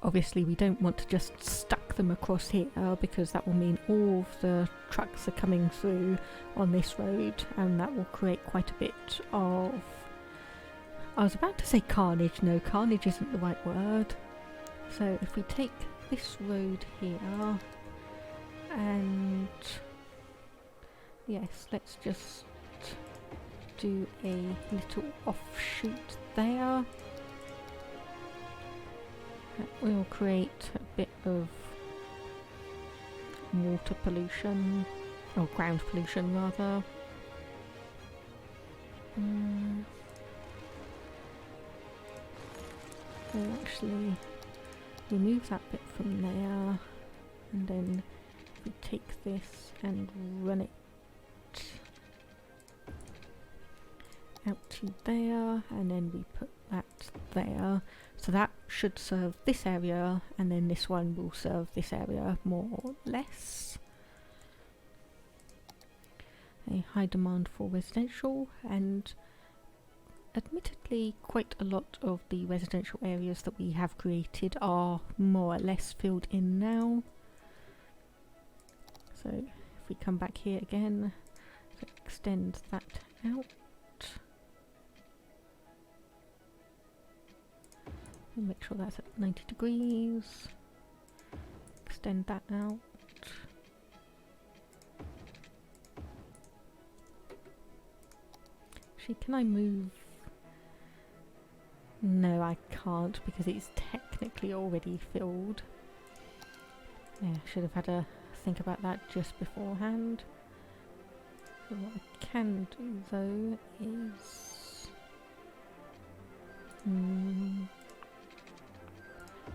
obviously we don't want to just stack them across here, because that will mean all of the trucks are coming through on this road, and that will create quite a bit of... I was about to say carnage. No, carnage isn't the right word. So if we take this road here, and yes, let's just do a little offshoot there. That will create a bit of water pollution, or ground pollution rather. We'll actually remove that bit from there, and then we take this and run it out to there, and then we put that there. So that should serve this area, and then this one will serve this area more or less. A high demand for residential, and admittedly quite a lot of the residential areas that we have created are more or less filled in now. So if we come back here again, so extend that out. And make sure that's at 90 degrees. Extend that out. Actually, can I move? No, I can't, because it's technically already filled. Yeah, I should have had a think about that just beforehand. So what I can do though is...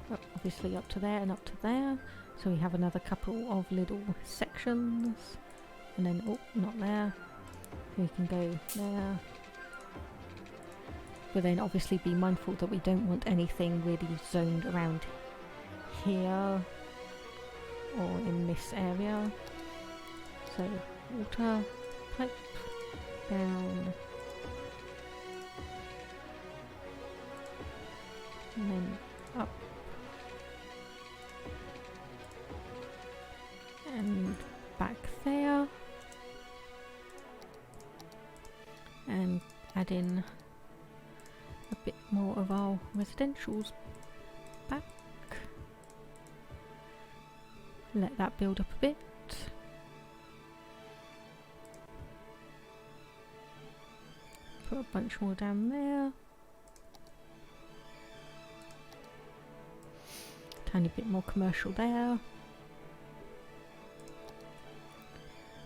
well, obviously up to there and up to there. So we have another couple of little sections. And then, oh, not there. We can go there. But then obviously be mindful that we don't want anything really zoned around here. or in this area. So water pipe down, and then up, and back there, and add in a bit more of our residentials back. Let that build up a bit. Put a bunch more down there. Tiny bit more commercial there.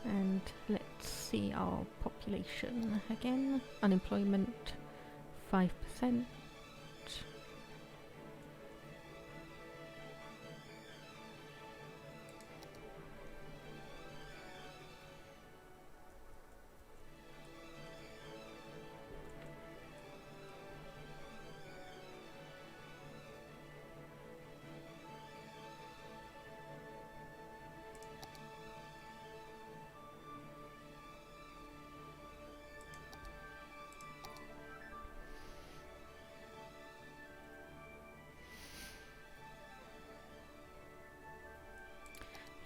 And let's see our population again. Unemployment 5%.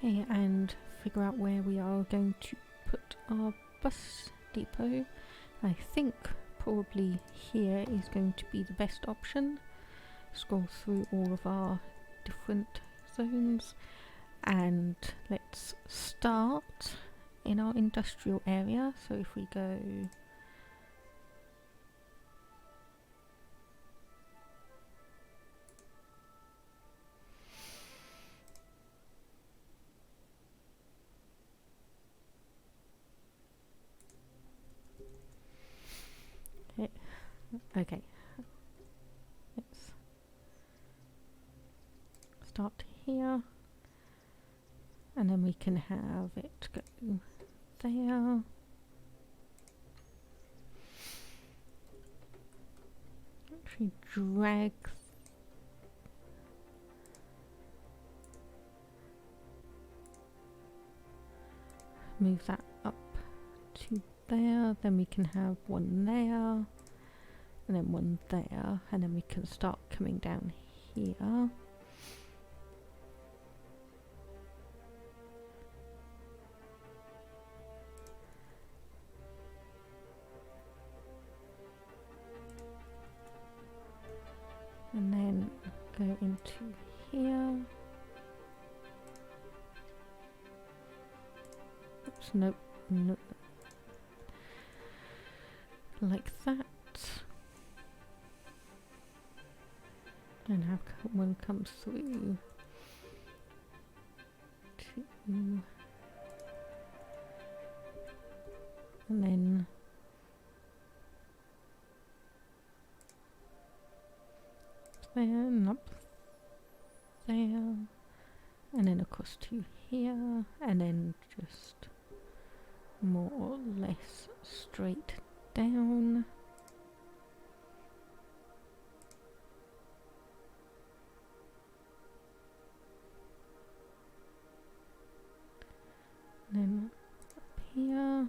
Okay, and figure out where we are going to put our bus depot. I think probably here is going to be the best option. Scroll through all of our different zones, and let's start in our industrial area. So if we go okay, let's start here, and then we can have it go there. Actually drag move that up to there, then we can have one there, and then one there, and then we can start coming down here. And then go into here. Oops, nope, nope. Like that. And have one comes through to, and then there and up there, and then across to here, and then just more or less straight down. Then up here,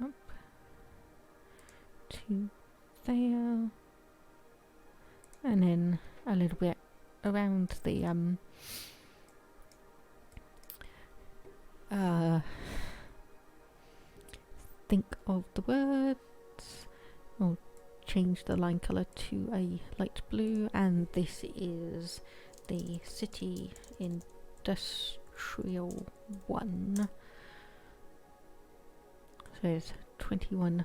up to there, and then a little bit around the think of the words. I'll change the line color to a light blue, and this is the city industrial 1. So there's 21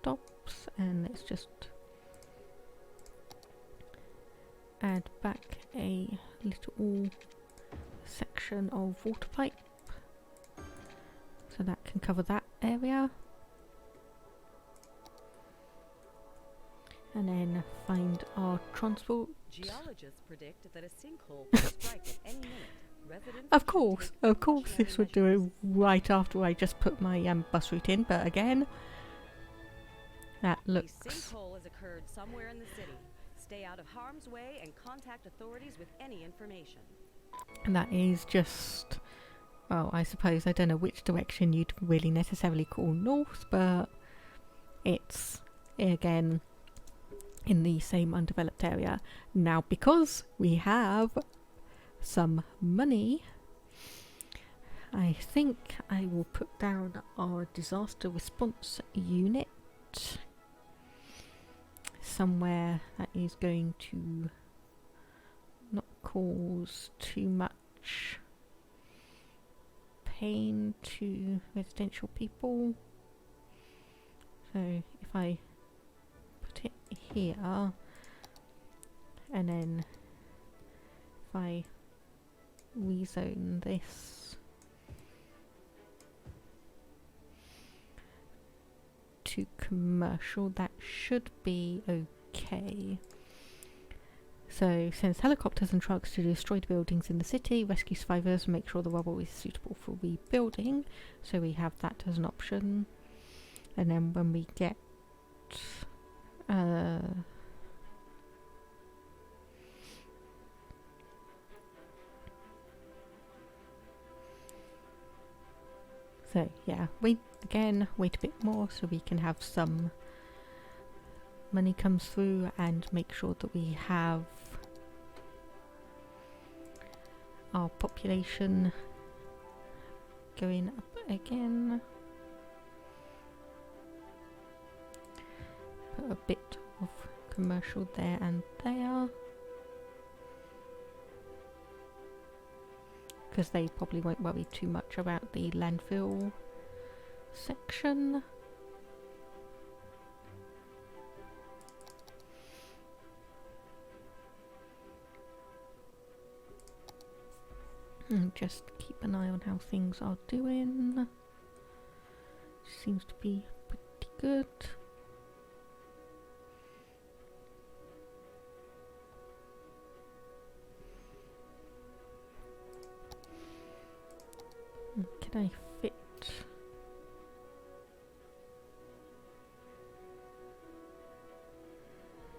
stops, and let's just add back a little section of water pipe so that can cover that area. And then find our transport. Geologists predict that a sinkhole will strike at any minute. Residents Of course, this would do it right after I just put my bus route in, but again, that looks. A sinkhole has occurred somewhere in the city. Stay out of harm's way and contact authorities with any information. And that is just, well, I suppose I don't know which direction you'd really necessarily call north, but it's, again, in the same undeveloped area. Now, because we have some money, I think I will put down our disaster response unit somewhere that is going to not cause too much pain to residential people. So if I put it here, and then if I rezone this to commercial, that should be okay. So sends helicopters and trucks to destroy the buildings in the city, rescue survivors, and make sure the rubble is suitable for rebuilding. So we have that as an option. And then when we get so yeah, wait a bit more so we can have some money comes through, and make sure that we have our population going up again. Put a bit of commercial there and there, because they probably won't worry too much about the landfill section. And just keep an eye on how things are doing. Seems to be pretty good. Can I fit?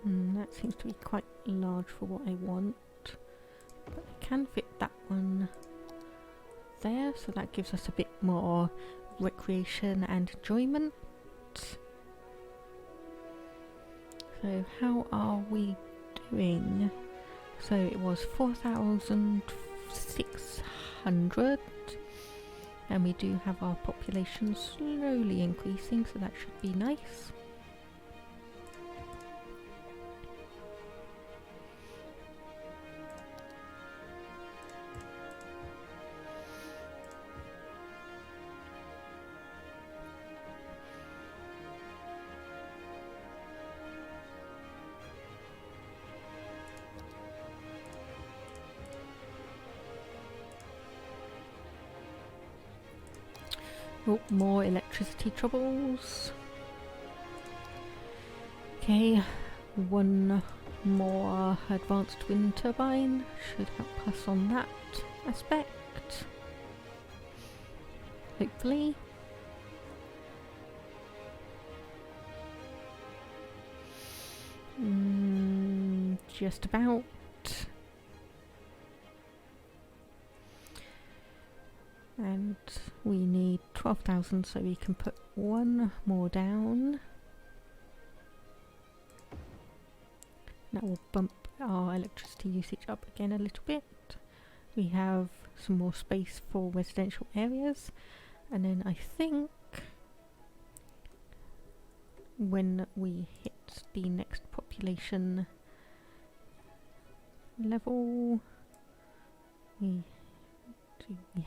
That seems to be quite large for what I want. But I can fit that one there, so that gives us a bit more recreation and enjoyment. So how are we doing? So it was 4,600, and we do have our population slowly increasing, so that should be nice. Oh, more electricity troubles. Okay, one more advanced wind turbine should help us on that aspect. Hopefully. Just about. And we need 12,000, so we can put one more down. That will bump our electricity usage up again a little bit. We have some more space for residential areas, and then I think when we hit the next population level, we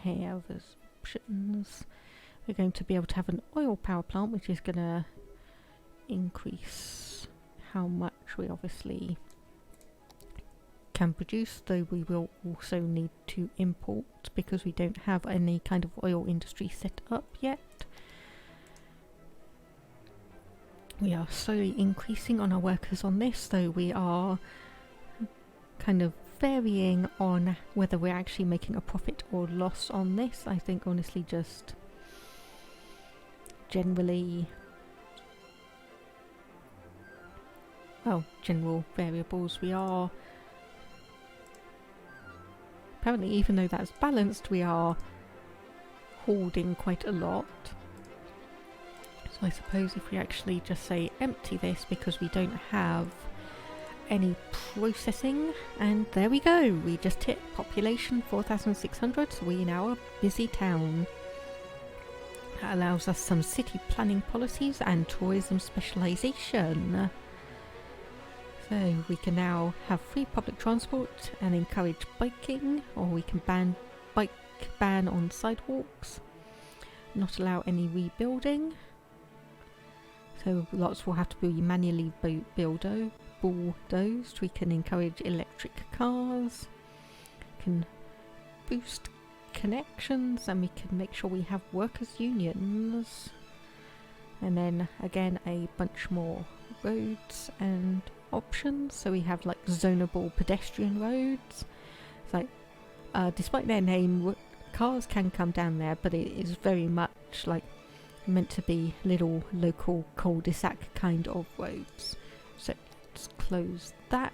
have as options, we're going to be able to have an oil power plant, which is going to increase how much we obviously can produce, though we will also need to import because we don't have any kind of oil industry set up yet. We are slowly increasing on our workers on this, though we are kind of varying on whether we're actually making a profit or loss on this. I think honestly just generally general variables, we are apparently, even though that's balanced, we are hoarding quite a lot. So I suppose if we actually just say empty this, because we don't have any processing, and there we go, we just hit population 4,600, so we now are a busy town. That allows us some city planning policies and tourism specialisation. So we can now have free public transport and encourage biking, or we can ban on sidewalks, not allow any rebuilding. So lots will have to be manually bulldozed. We can encourage electric cars, can boost connections, and we can make sure we have workers' unions. And then again a bunch more roads and options. So we have like zonable pedestrian roads. It's like despite their name, cars can come down there, but it is very much like meant to be little local cul-de-sac kind of roads. So let's close that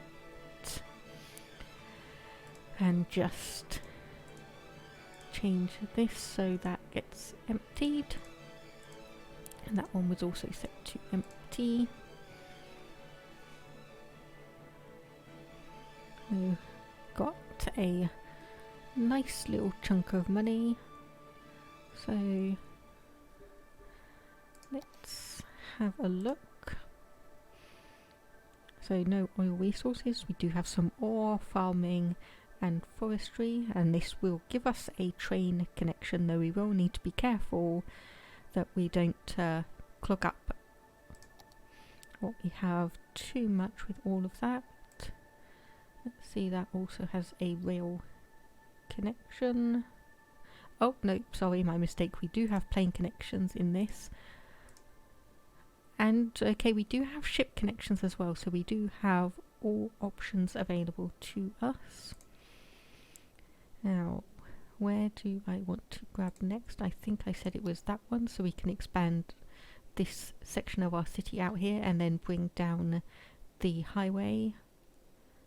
and just change this so that gets emptied, and that one was also set to empty. We've got a nice little chunk of money, so let's have a look. So no oil resources, we do have some ore, farming and forestry, and this will give us a train connection, though we will need to be careful that we don't clog up what we have too much with all of that. Let's see, that also has a rail connection. Oh no, sorry, my mistake, we do have plane connections in this. And okay, we do have ship connections as well, so we do have all options available to us. Now, where do I want to grab next? I think I said it was that one, so we can expand this section of our city out here and then bring down the highway,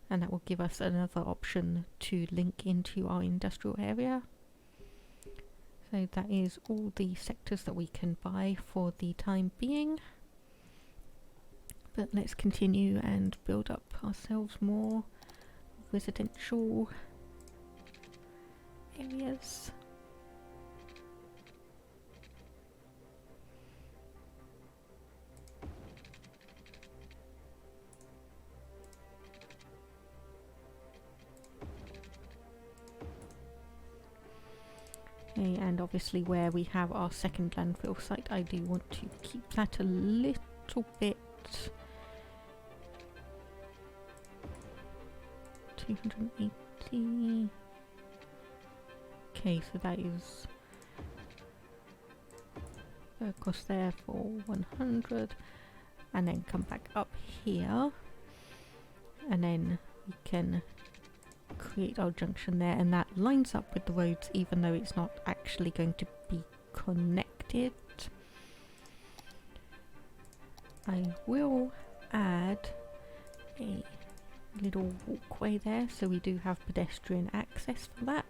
and that will give us another option to link into our industrial area. So that is all the sectors that we can buy for the time being. But let's continue and build up ourselves more residential areas. Okay, and obviously where we have our second landfill site, I do want to keep that a little bit 280. Okay, so that is across there for 100, and then come back up here, and then we can create our junction there, and that lines up with the roads even though it's not actually going to be connected. I will add a little walkway there so we do have pedestrian access for that.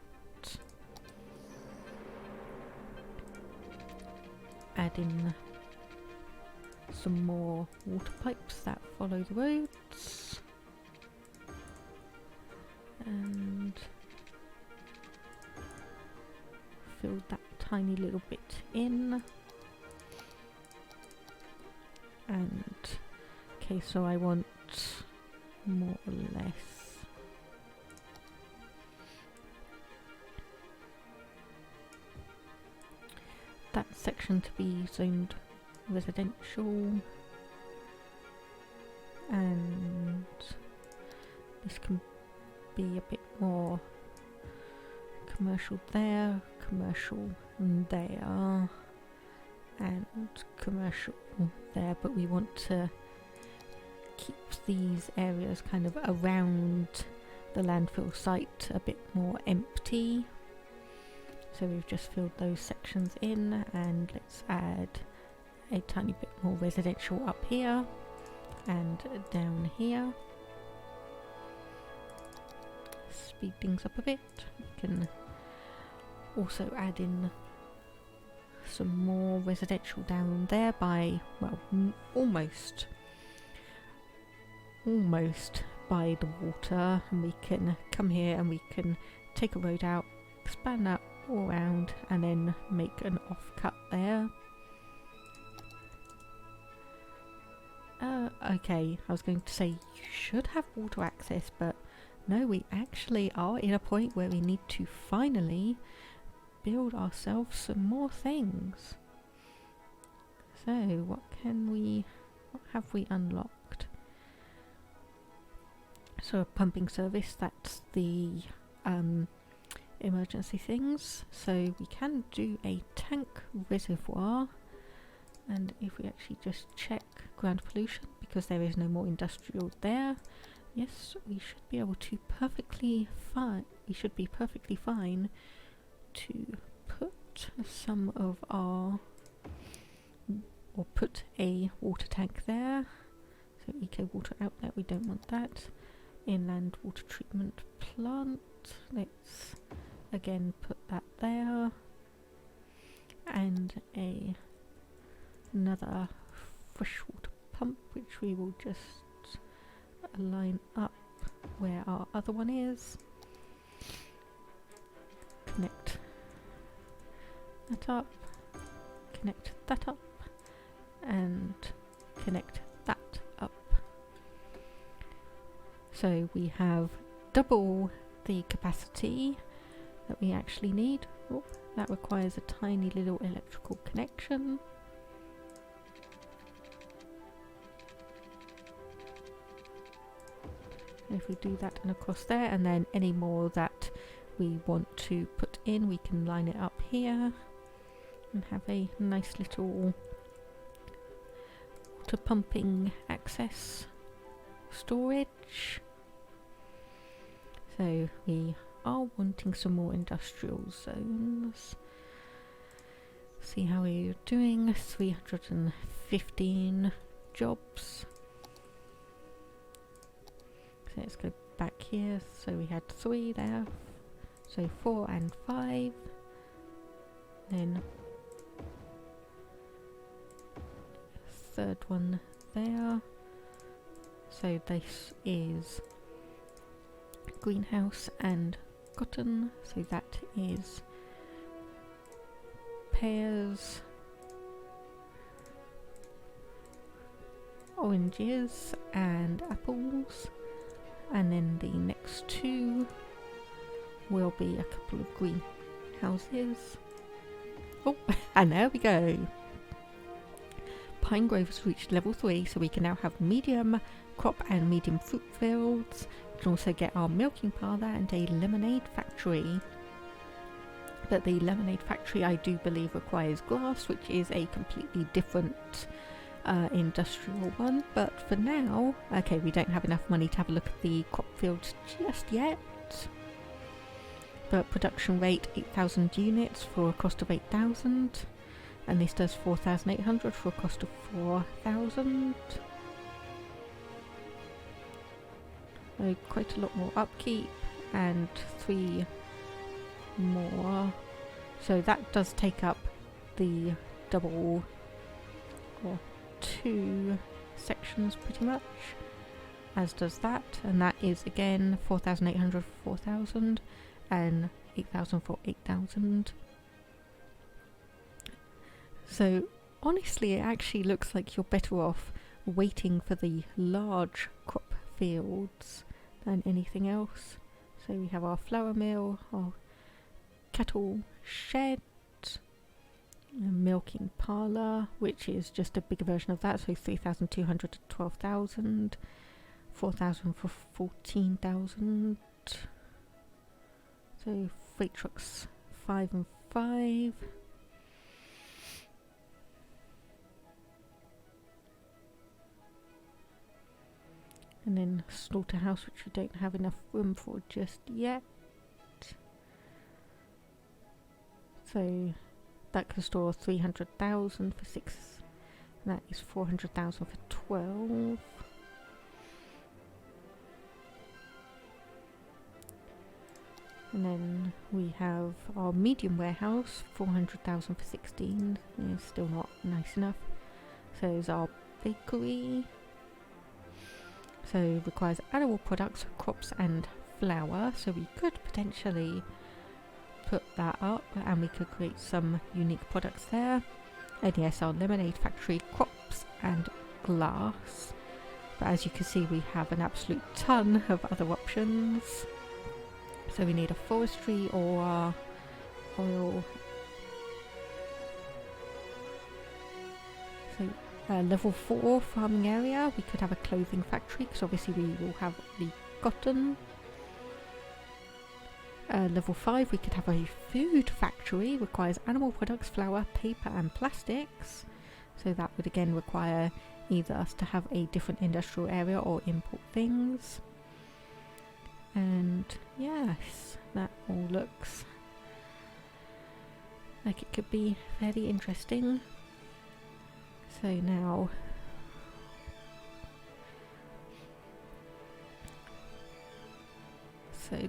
Add in some more water pipes that follow the roads, and fill that tiny little bit in. And okay, so I want more or less that section to be zoned residential, and this can be a bit more commercial there, commercial there, and commercial there, but we want to keep these areas kind of around the landfill site a bit more empty. So we've just filled those sections in, and let's add a tiny bit more residential up here. And down here, speed things up a bit. We can also add in some more residential down there by, well, almost by the water, and we can come here and we can take a road out, expand that all around, and then make an off cut there. Okay, I was going to say you should have water access, but no, we actually are in a point where we need to finally build ourselves some more things. So what have we unlocked? So a pumping service, that's the emergency things. So we can do a tank reservoir, and if we actually just check ground pollution, because there is no more industrial there, yes, we should be able to perfectly fine to put some of our, or put a water tank there. So eco water outlet, we don't want that. Inland water treatment plant, let's again put that there, and another freshwater pump, which we will just line up where our other one is. Connect that up, connect that up, and connect that up. So we have double the capacity that we actually need. Oh, that requires a tiny little electrical connection. If we do that and across there, and then any more that we want to put in, we can line it up here and have a nice little water pumping access storage. So we are wanting some more industrial zones. See how we're doing. 315 jobs. So let's go back here. So we had 3 there. So 4 and 5. Then third one there. So this is greenhouse and cotton. So that is pears, oranges and apples, and then the next 2 will be a couple of greenhouses. Oh, and there we go. Pine Grove has reached level 3, so we can now have medium crop and medium fruit fields. We can also get our milking parlour and a lemonade factory. But the lemonade factory, I do believe, requires glass, which is a completely different industrial one. But for now, okay, we don't have enough money to have a look at the crop fields just yet. But production rate 8,000 units for a cost of 8,000, and this does 4,800 for a cost of 4,000. So quite a lot more upkeep, and 3 more. So that does take up the double, or 2 sections pretty much, as does that, and that is again 4,800 for 4,000 and 8,000 for 8,000. So honestly, it actually looks like you're better off waiting for the large crop fields than anything else. So we have our flour mill, our cattle shed, a milking parlour, which is just a bigger version of that, so 3,200 to 12,000, 4,000 for 14,000. So freight trucks 5 and 5. And then slaughterhouse, which we don't have enough room for just yet. So that can store 300,000 for 6. And that is 400,000 for 12. And then we have our medium warehouse, 400,000 for 16. It's still not nice enough. So there's our bakery. So requires animal products, crops and flour. So we could potentially put that up and we could create some unique products there. And yes, our lemonade factory, crops and glass. But as you can see, we have an absolute ton of other options. So we need a forestry or oil. So level 4 farming area, we could have a clothing factory because obviously we will have the cotton. Level 5, we could have a food factory, requires animal products, flour, paper and plastics. So that would again require either us to have a different industrial area or import things. And yes, that all looks like it could be fairly interesting. So now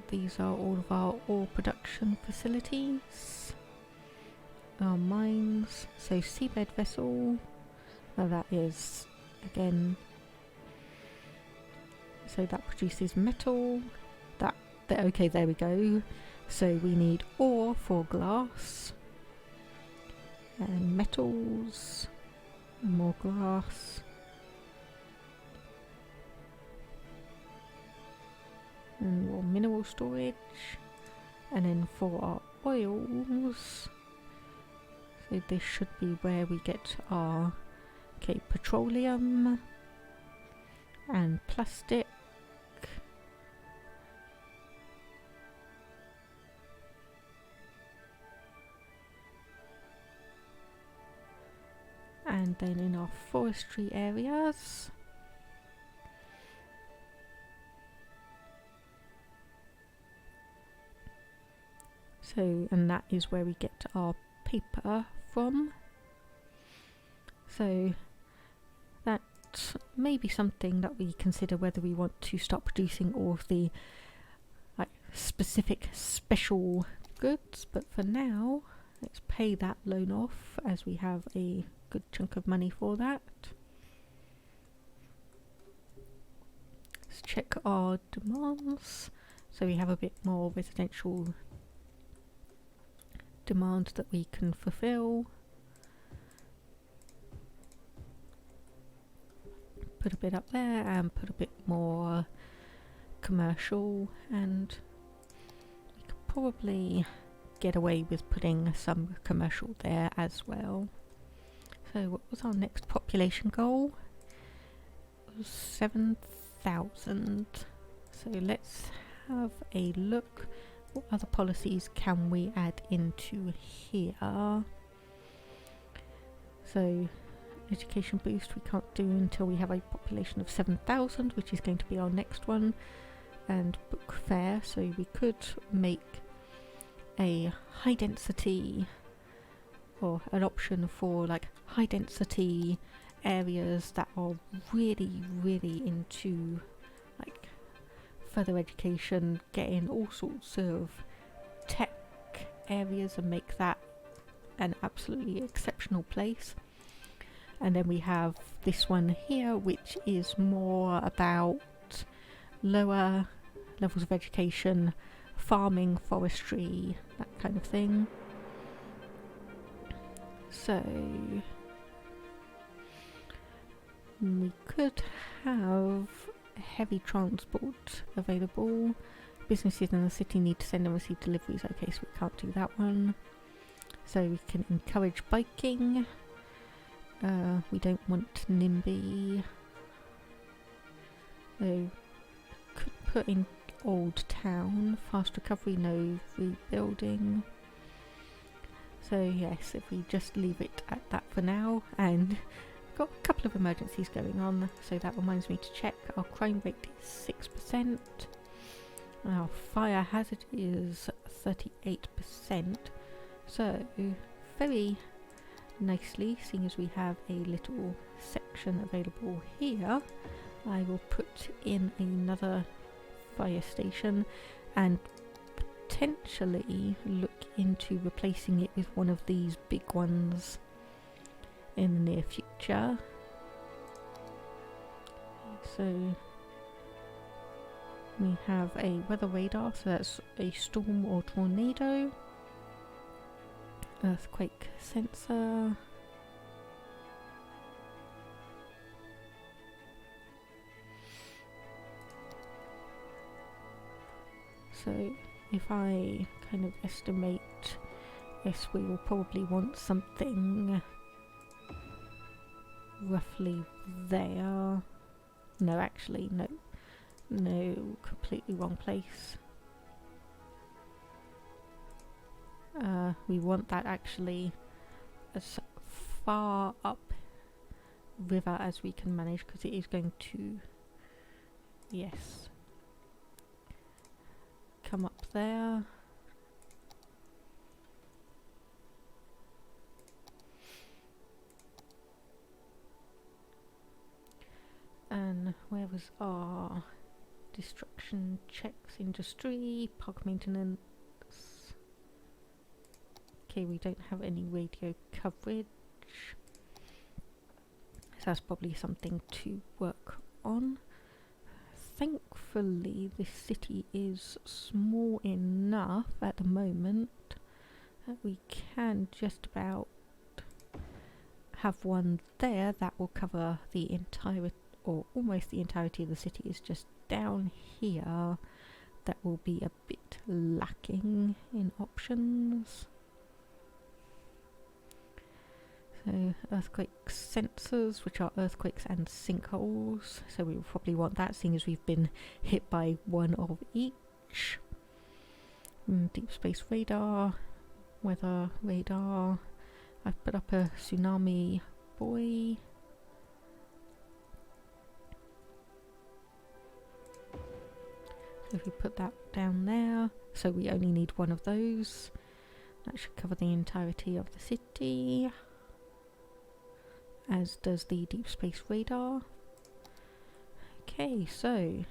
these are all of our ore production facilities, our mines. So seabed vessel, that is again, so that produces metal. Okay, there we go. So we need ore for glass and metals, and more glass, and more mineral storage. And then for our oils, so this should be where we get our petroleum and plastic. And then in our forestry areas, and that is where we get our paper from. So that may be something that we consider, whether we want to start producing all of the specific special goods. But for now, let's pay that loan off, as we have a good chunk of money for that. Let's check our demands. So we have a bit more residential demand that we can fulfill. Put a bit up there and put a bit more commercial, and we could probably get away with putting some commercial there as well. So what was our next population goal? It was 7,000. So let's have a look. What other policies can we add into here? So education boost we can't do until we have a population of 7,000, which is going to be our next one. And book fair, so we could make a high density, or an option for high density areas that are really into further education, get in all sorts of tech areas and make that an absolutely exceptional place. And then we have this one here, which is more about lower levels of education, farming, forestry, that kind of thing. So we could have heavy transport available. Businesses in the city need to send and receive deliveries. Okay, so we can't do that one. So we can encourage biking. We don't want NIMBY. So could put in Old Town. Fast recovery, no rebuilding. So yes, if we just leave it at that for now. And got a couple of emergencies going on, so that reminds me to check. Our crime rate is 6%. Our fire hazard is 38%. So very nicely, seeing as we have a little section available here, I will put in another fire station and potentially look into replacing it with one of these big ones in the near future. So we have a weather radar, so that's a storm or tornado, earthquake sensor, so if I kind of estimate, yes, we will probably want something roughly there. No, actually, no, completely wrong place. We want that actually as far up river as we can manage, because it is going to, yes, come up there. And where was our destruction checks? Industry, park maintenance. Okay, we don't have any radio coverage, so that's probably something to work on. Thankfully, this city is small enough at the moment that we can just about have one there that will cover the entire, or almost the entirety of the city. Is just down here that will be a bit lacking in options. So earthquake sensors, which are earthquakes and sinkholes, so we will probably want that, seeing as we've been hit by one of each. Deep space radar, weather radar. I've put up a tsunami buoy. So if we put that down there, so we only need one of those. That should cover the entirety of the city, as does the deep space radar. Okay, so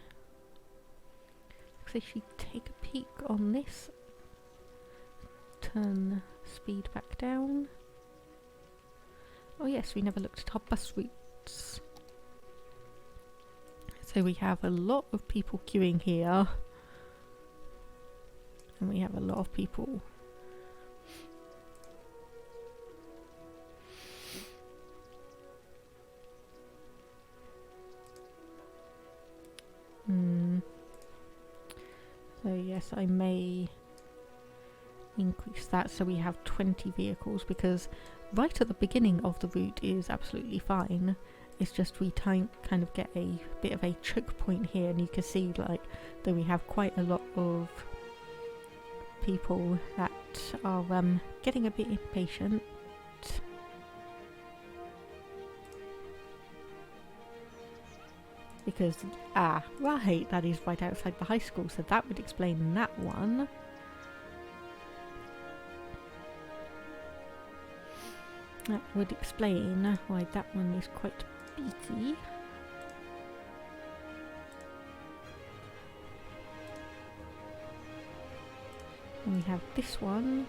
let's actually take a peek on this. Turn speed back down. Oh yes, we never looked at our bus routes. So we have a lot of people queuing here, and we have a lot of people so yes, I may increase that so we have 20 vehicles, because right at the beginning of the route is absolutely fine. It's just we kind of get a bit of a choke point here, and you can see like that we have quite a lot of people that are getting a bit impatient. Because, right, that is right outside the high school, so that would explain that one. That would explain why that one is quite busy. And we have this one,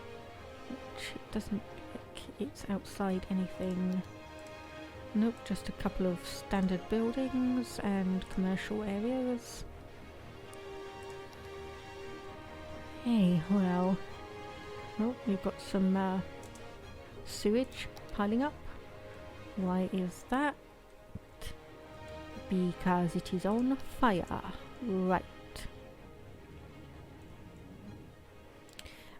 which doesn't look like it's outside anything. Nope, just a couple of standard buildings and commercial areas. Hey, well, oh, we've got some sewage piling up. Why is that? Because it is on fire. Right.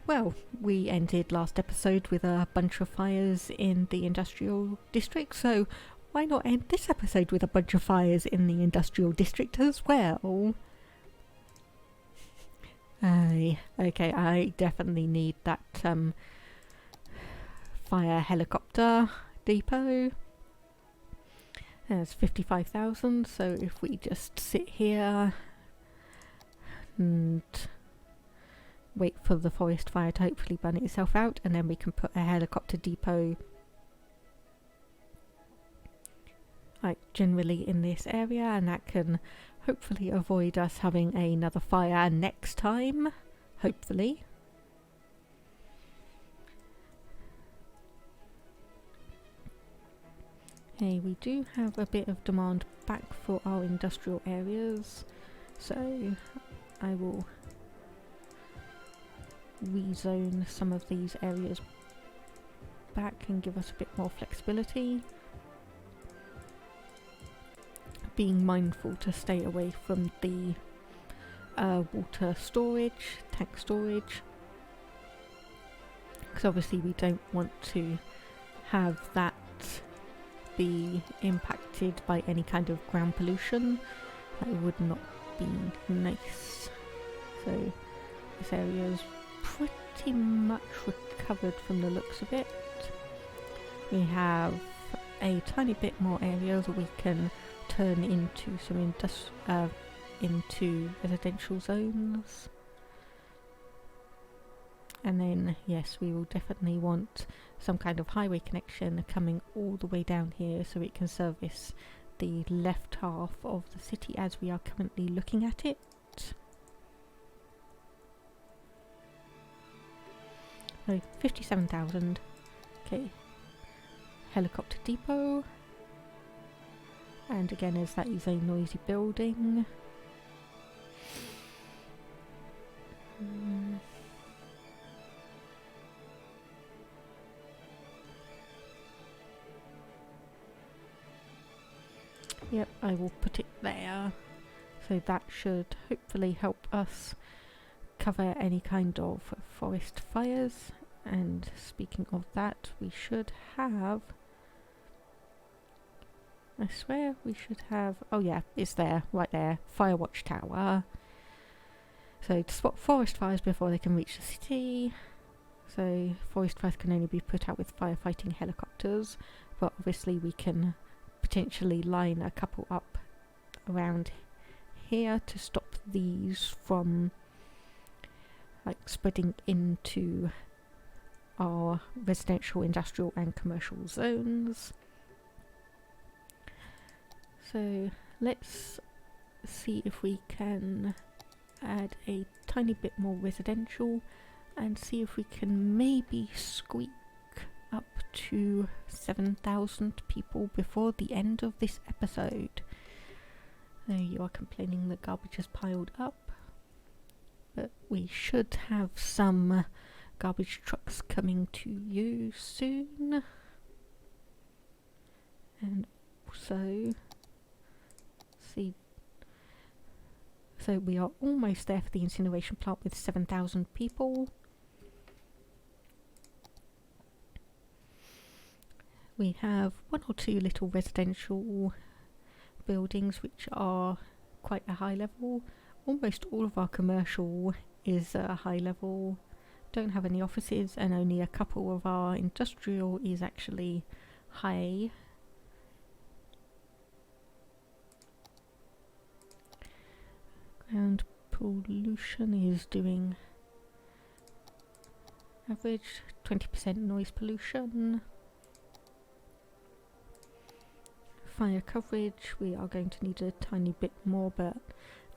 Well, we ended last episode with a bunch of fires in the industrial district, so why not end this episode with a bunch of fires in the industrial district as well? Okay, I definitely need that fire helicopter depot. There's 55,000, so if we just sit here and wait for the forest fire to hopefully burn itself out, and then we can put a helicopter depot like generally in this area, and that can hopefully avoid us having another fire next time. hopefully. Hey, we do have a bit of demand back for our industrial areas, so I will rezone some of these areas back and give us a bit more flexibility. Being mindful to stay away from the water storage, tank storage, because obviously we don't want to have that be impacted by any kind of ground pollution. That would not be nice. So this area is pretty much recovered from the looks of it. We have a tiny bit more areas we can turn into some into residential zones. And then, yes, we will definitely want some kind of highway connection coming all the way down here so it can service the left half of the city as we are currently looking at it. So 57,000. Okay. Helicopter depot. And again, as that is a noisy building. Yep, I will put it there. So that should hopefully help us cover any kind of forest fires. And speaking of that, we should have... I swear we should have... Oh yeah, it's there, right there. Fire watch tower. So to spot forest fires before they can reach the city. So forest fires can only be put out with firefighting helicopters. But obviously we can potentially line a couple up around here to stop these from like spreading into our residential, industrial and commercial zones. So let's see if we can add a tiny bit more residential and see if we can maybe squeak up to 7,000 people before the end of this episode. There you are complaining the garbage has piled up, but we should have some garbage trucks coming to you soon. And also see, so we are almost there for the incineration plant with 7,000 people. We have one or two little residential buildings which are quite a high level. Almost all of our commercial is a high level. Don't have any offices, and only a couple of our industrial is actually high. Ground pollution is doing average 20% noise pollution. Fire coverage, we are going to need a tiny bit more, but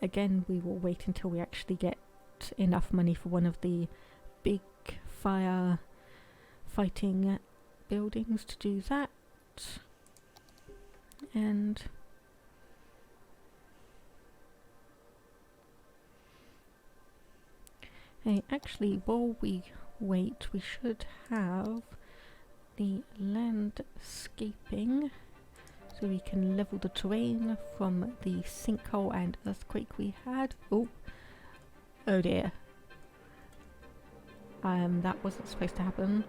again we will wait until we actually get enough money for one of the big fire fighting buildings to do that. And hey, actually while we wait, we should have the landscaping so we can level the terrain from the sinkhole and earthquake we had. Oh dear. That wasn't supposed to happen.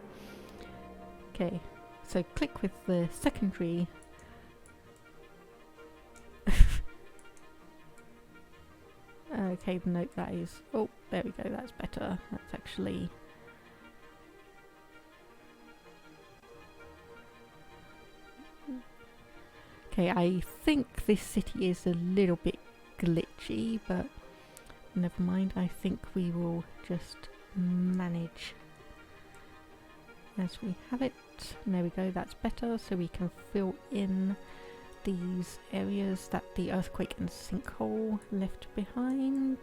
Okay, so click with the secondary. Okay, note that is... Oh, there we go, that's better. That's actually... Okay, I think this city is a little bit glitchy, but never mind. I think we will just manage as we have it. And there we go, that's better. So we can fill in these areas that the earthquake and sinkhole left behind.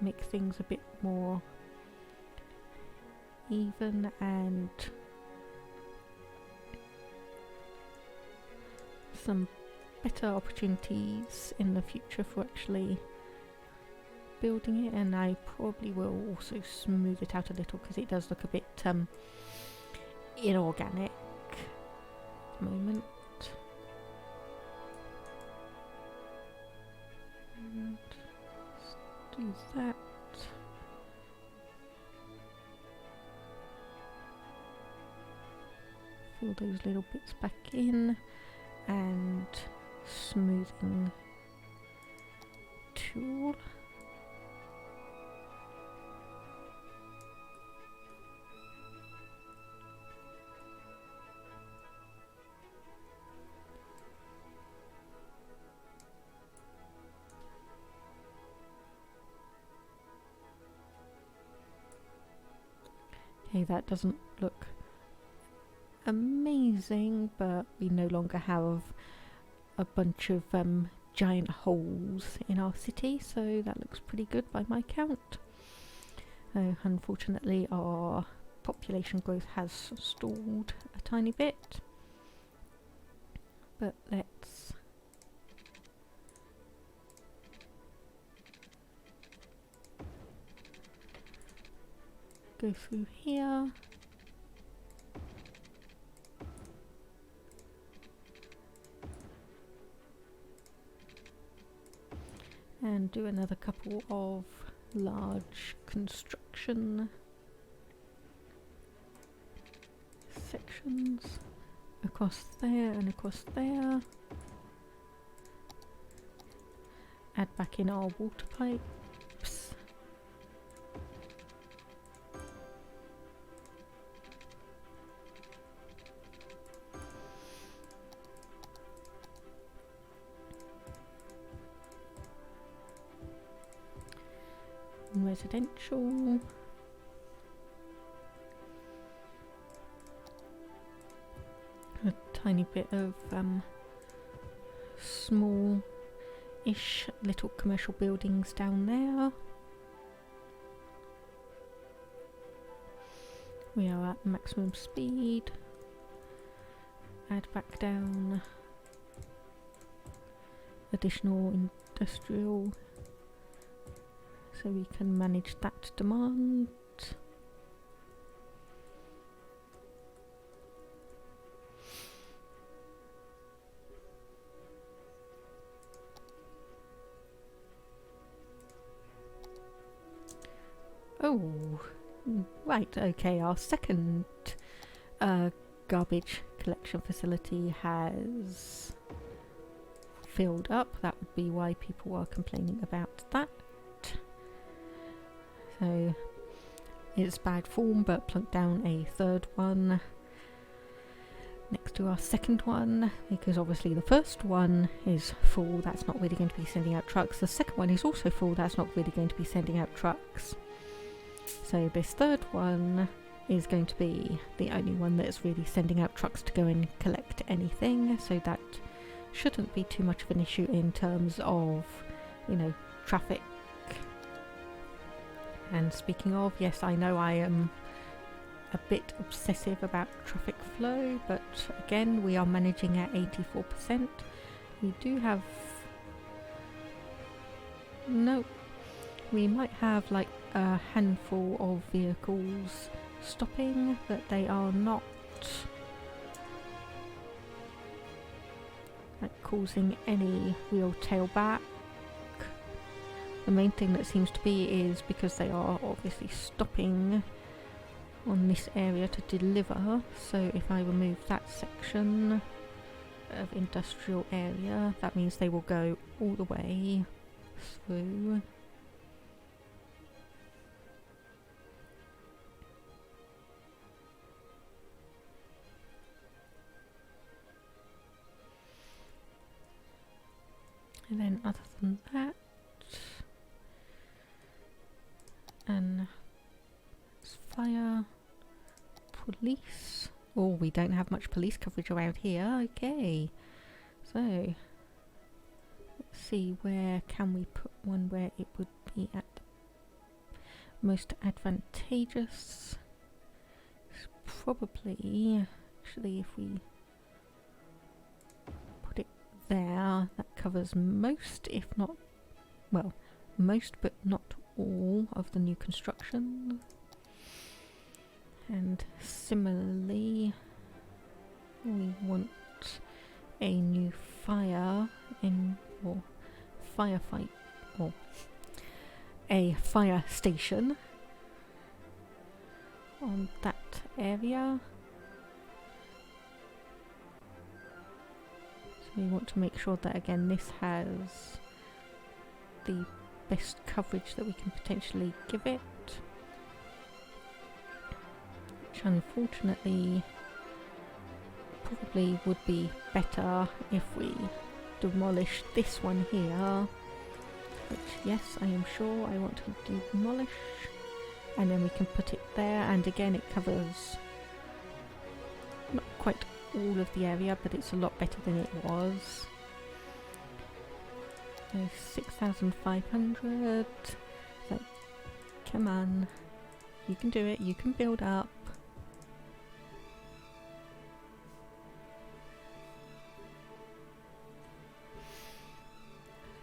make things a bit more even and some better opportunities in the future for actually building it, and I probably will also smooth it out a little because it does look a bit inorganic at the moment. And let's do that. Fill those little bits back in and smoothing tool. Okay, that doesn't look amazing, but we no longer have a bunch of giant holes in our city, so that looks pretty good by my count. Unfortunately, our population growth has stalled a tiny bit, but let's go through here. And do another couple of large construction sections across there and across there. Add back in our water pipes. Residential. A tiny bit of small-ish little commercial buildings down there. We are at maximum speed. Add back down additional industrial so we can manage that demand. Oh, right, okay, our second garbage collection facility has filled up. That would be why people are complaining about that. So it's bad form, but plunk down a third one next to our second one, because obviously the first one is full, that's not really going to be sending out trucks. The second one is also full, that's not really going to be sending out trucks. So this third one is going to be the only one that's really sending out trucks to go and collect anything, so that shouldn't be too much of an issue in terms of, you know, traffic. And speaking of, yes, I know I am a bit obsessive about traffic flow, but again, we are managing at 84%. We do have... no, we might have like a handful of vehicles stopping, but they are not like causing any real tailback. The main thing that seems to be is because they are obviously stopping on this area to deliver. So if I remove that section of industrial area, that means they will go all the way through. And then other than that, and it's fire, police. Oh, we don't have much police coverage around here. Okay, so let's see, where can we put one where it would be at the most advantageous is probably, actually, if we put it there, that covers most, if not, well, most but not all of the new construction. And similarly, we want a new fire in, or firefight, or a fire station on that area. So we want to make sure that again this has the best coverage that we can potentially give it, which unfortunately probably would be better if we demolish this one here, which yes, I am sure I want to demolish, and then we can put it there, and again it covers not quite all of the area, but it's a lot better than it was. So 6,500. So come on, you can do it, you can build up.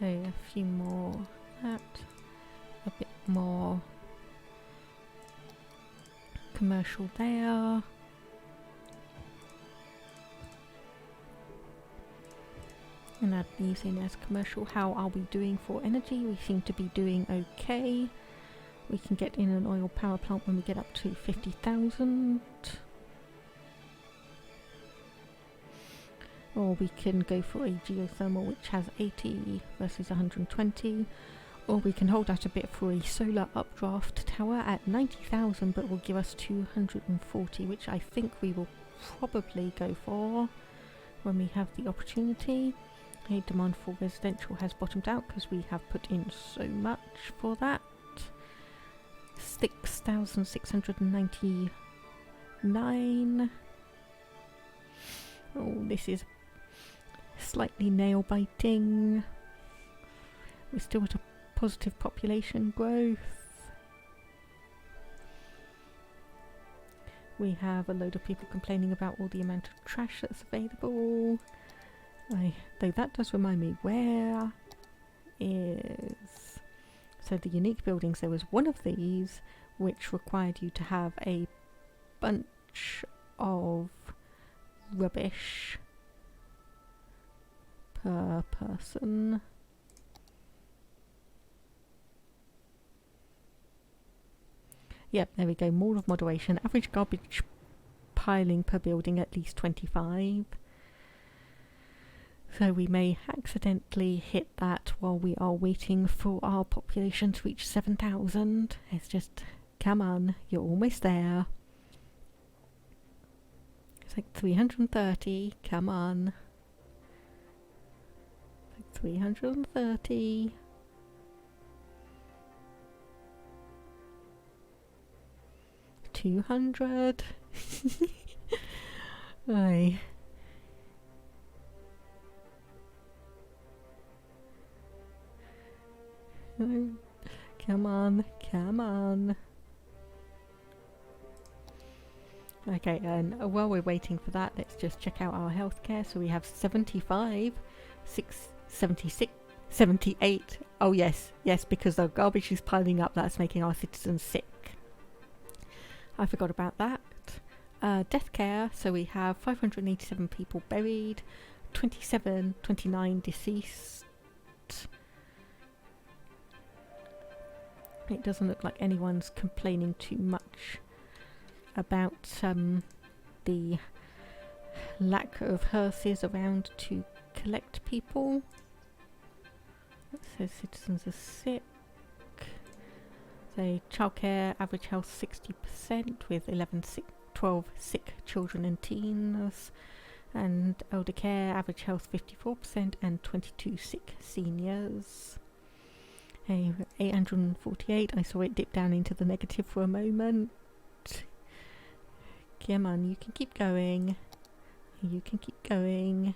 So a few more that, a bit more commercial there. And add these in as commercial. How are we doing for energy? We seem to be doing okay. We can get in an oil power plant when we get up to 50,000. Or we can go for a geothermal which has 80 versus 120. Or we can hold out a bit for a solar updraft tower at 90,000 but will give us 240, which I think we will probably go for when we have the opportunity. A demand for residential has bottomed out because we have put in so much for that. 6,699. Oh, this is slightly nail biting. We're still at a positive population growth. We have a load of people complaining about all the amount of trash that's available. Though that does remind me, where is... So the unique buildings, there was one of these which required you to have a bunch of rubbish per person. Yep, there we go, more of moderation. Average garbage piling per building at least 25. So we may accidentally hit that while we are waiting for our population to reach 7,000. It's just, come on, you're almost there. It's like 330, come on. Like 330. 200. Aye. Come on, come on. Okay, and while we're waiting for that, let's just check out our healthcare. So we have 75, 76, 78. Oh yes, yes, because the garbage is piling up, that's making our citizens sick. I forgot about that. Death care, so we have 587 people buried, 29 deceased. It doesn't look like anyone's complaining too much about the lack of hearses around to collect people. It says citizens are sick. So childcare, average health 60% with 12 sick children and teens. And elder care, average health 54% and 22 sick seniors. 848, I saw it dip down into the negative for a moment. Come on, you can keep going. You can keep going.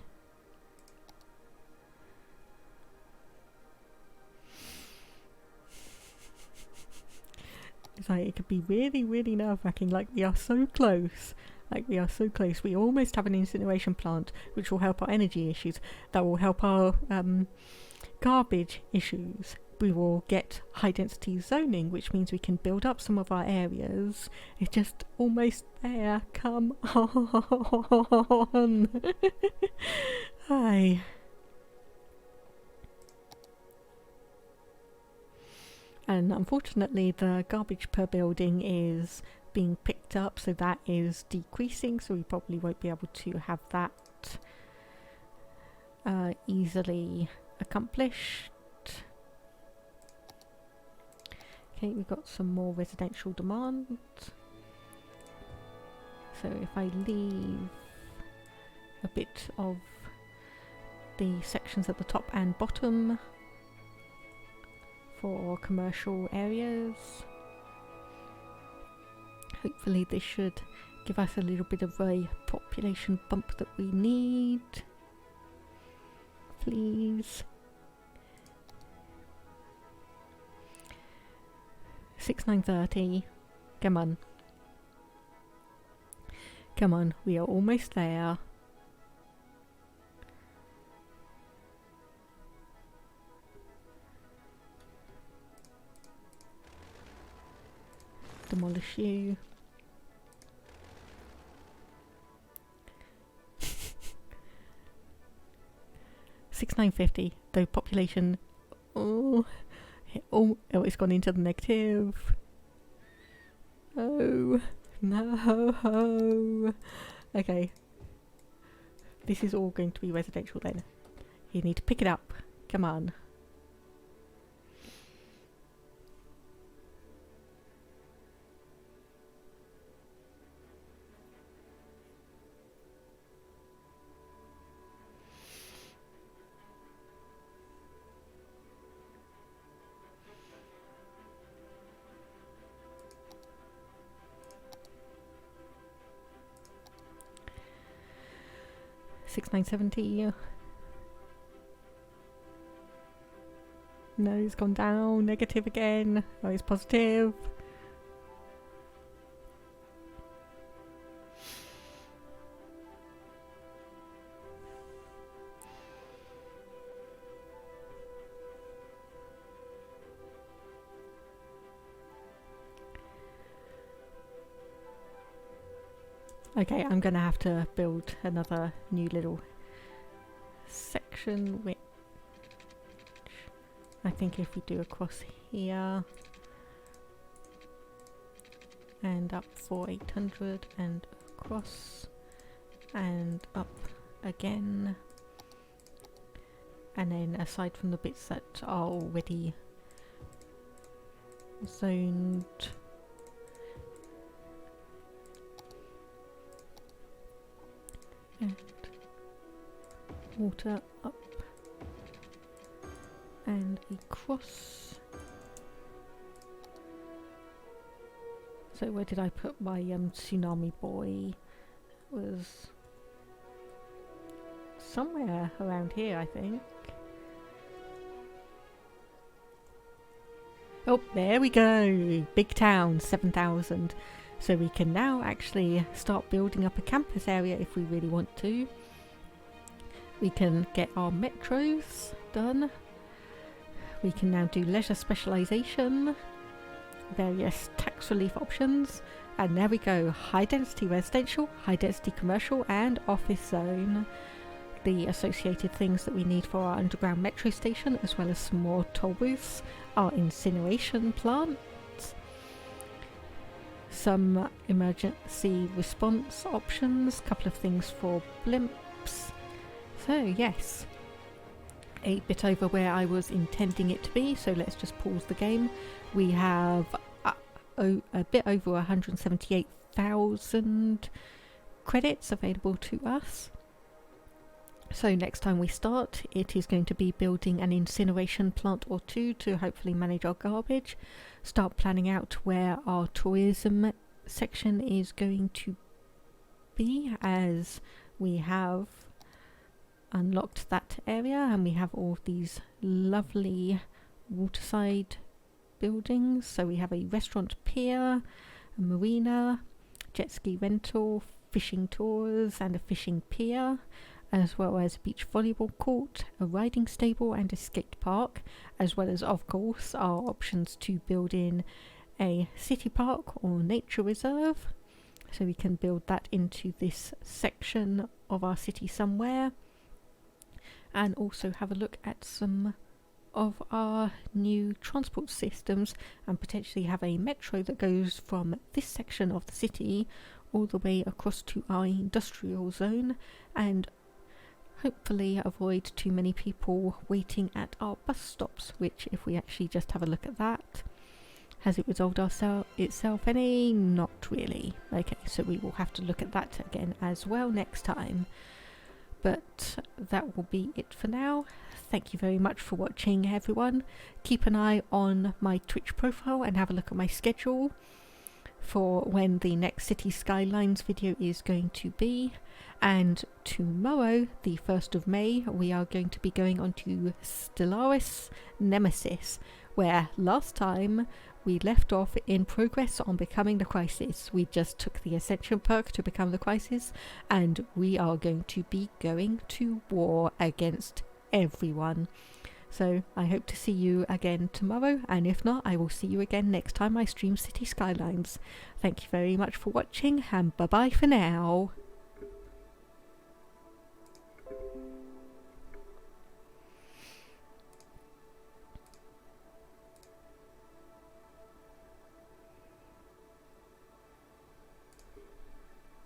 It's like it could be really, really nerve-wracking. Like we are so close. We almost have an incineration plant, which will help our energy issues. That will help our garbage issues. We will get high density zoning, which means we can build up some of our areas. It's just almost there. Come on. Hi. And unfortunately the garbage per building is being picked up, so that is decreasing, so we probably won't be able to have that easily accomplished. Okay, we've got some more residential demand. So if I leave a bit of the sections at the top and bottom for commercial areas, hopefully this should give us a little bit of a population bump that we need. Please. 6930. Come on. Come on, we are almost there. Demolish you. $6,950. Though population. Oh, it's gone into the negative. Oh no. Okay. This is all going to be residential then. You need to pick it up. Come on. $6,970. No, it's gone down. Negative again. Oh, it's positive. Okay, I'm gonna have to build another new little section, which I think if we do across here and up for 800 and across and up again, and then aside from the bits that are already zoned, and water up and across. So where did I put my tsunami boy? It was somewhere around here, I think. Oh, there we go! Big town, 7,000. So we can now actually start building up a campus area if we really want to. We can get our metros done. We can now do leisure specialisation, various tax relief options, and there we go, high density residential, high density commercial and office zone. The associated things that we need for our underground metro station, as well as some more toll booths, our incineration plant, some emergency response options, couple of things for blimps. So yes, a bit over where I was intending it to be, so let's just pause the game. We have a bit over 178,000 credits available to us. So next time we start, it is going to be building an incineration plant or two to hopefully manage our garbage, start planning out where our tourism section is going to be, as we have unlocked that area and we have all of these lovely waterside buildings. So we have a restaurant pier, a marina, jet ski rental, fishing tours and a fishing pier, as well as a beach volleyball court, a riding stable and a skate park, as well as, of course, our options to build in a city park or nature reserve. So we can build that into this section of our city somewhere, and also have a look at some of our new transport systems and potentially have a metro that goes from this section of the city all the way across to our industrial zone, and hopefully avoid too many people waiting at our bus stops, which, if we actually just have a look at that, has it resolved itself any? Not really. Okay, so we will have to look at that again as well next time. But that will be it for now. Thank you very much for watching, everyone. Keep an eye on my Twitch profile and have a look at my schedule for when the next City Skylines video is going to be. And tomorrow, the 1st of May, we are going to be going on to Stellaris Nemesis, where last time we left off in progress on becoming the Crisis. We just took the Ascension perk to become the Crisis, and we are going to be going to war against everyone. So I hope to see you again tomorrow, and if not, I will see you again next time I stream City Skylines. Thank you very much for watching, and bye bye for now.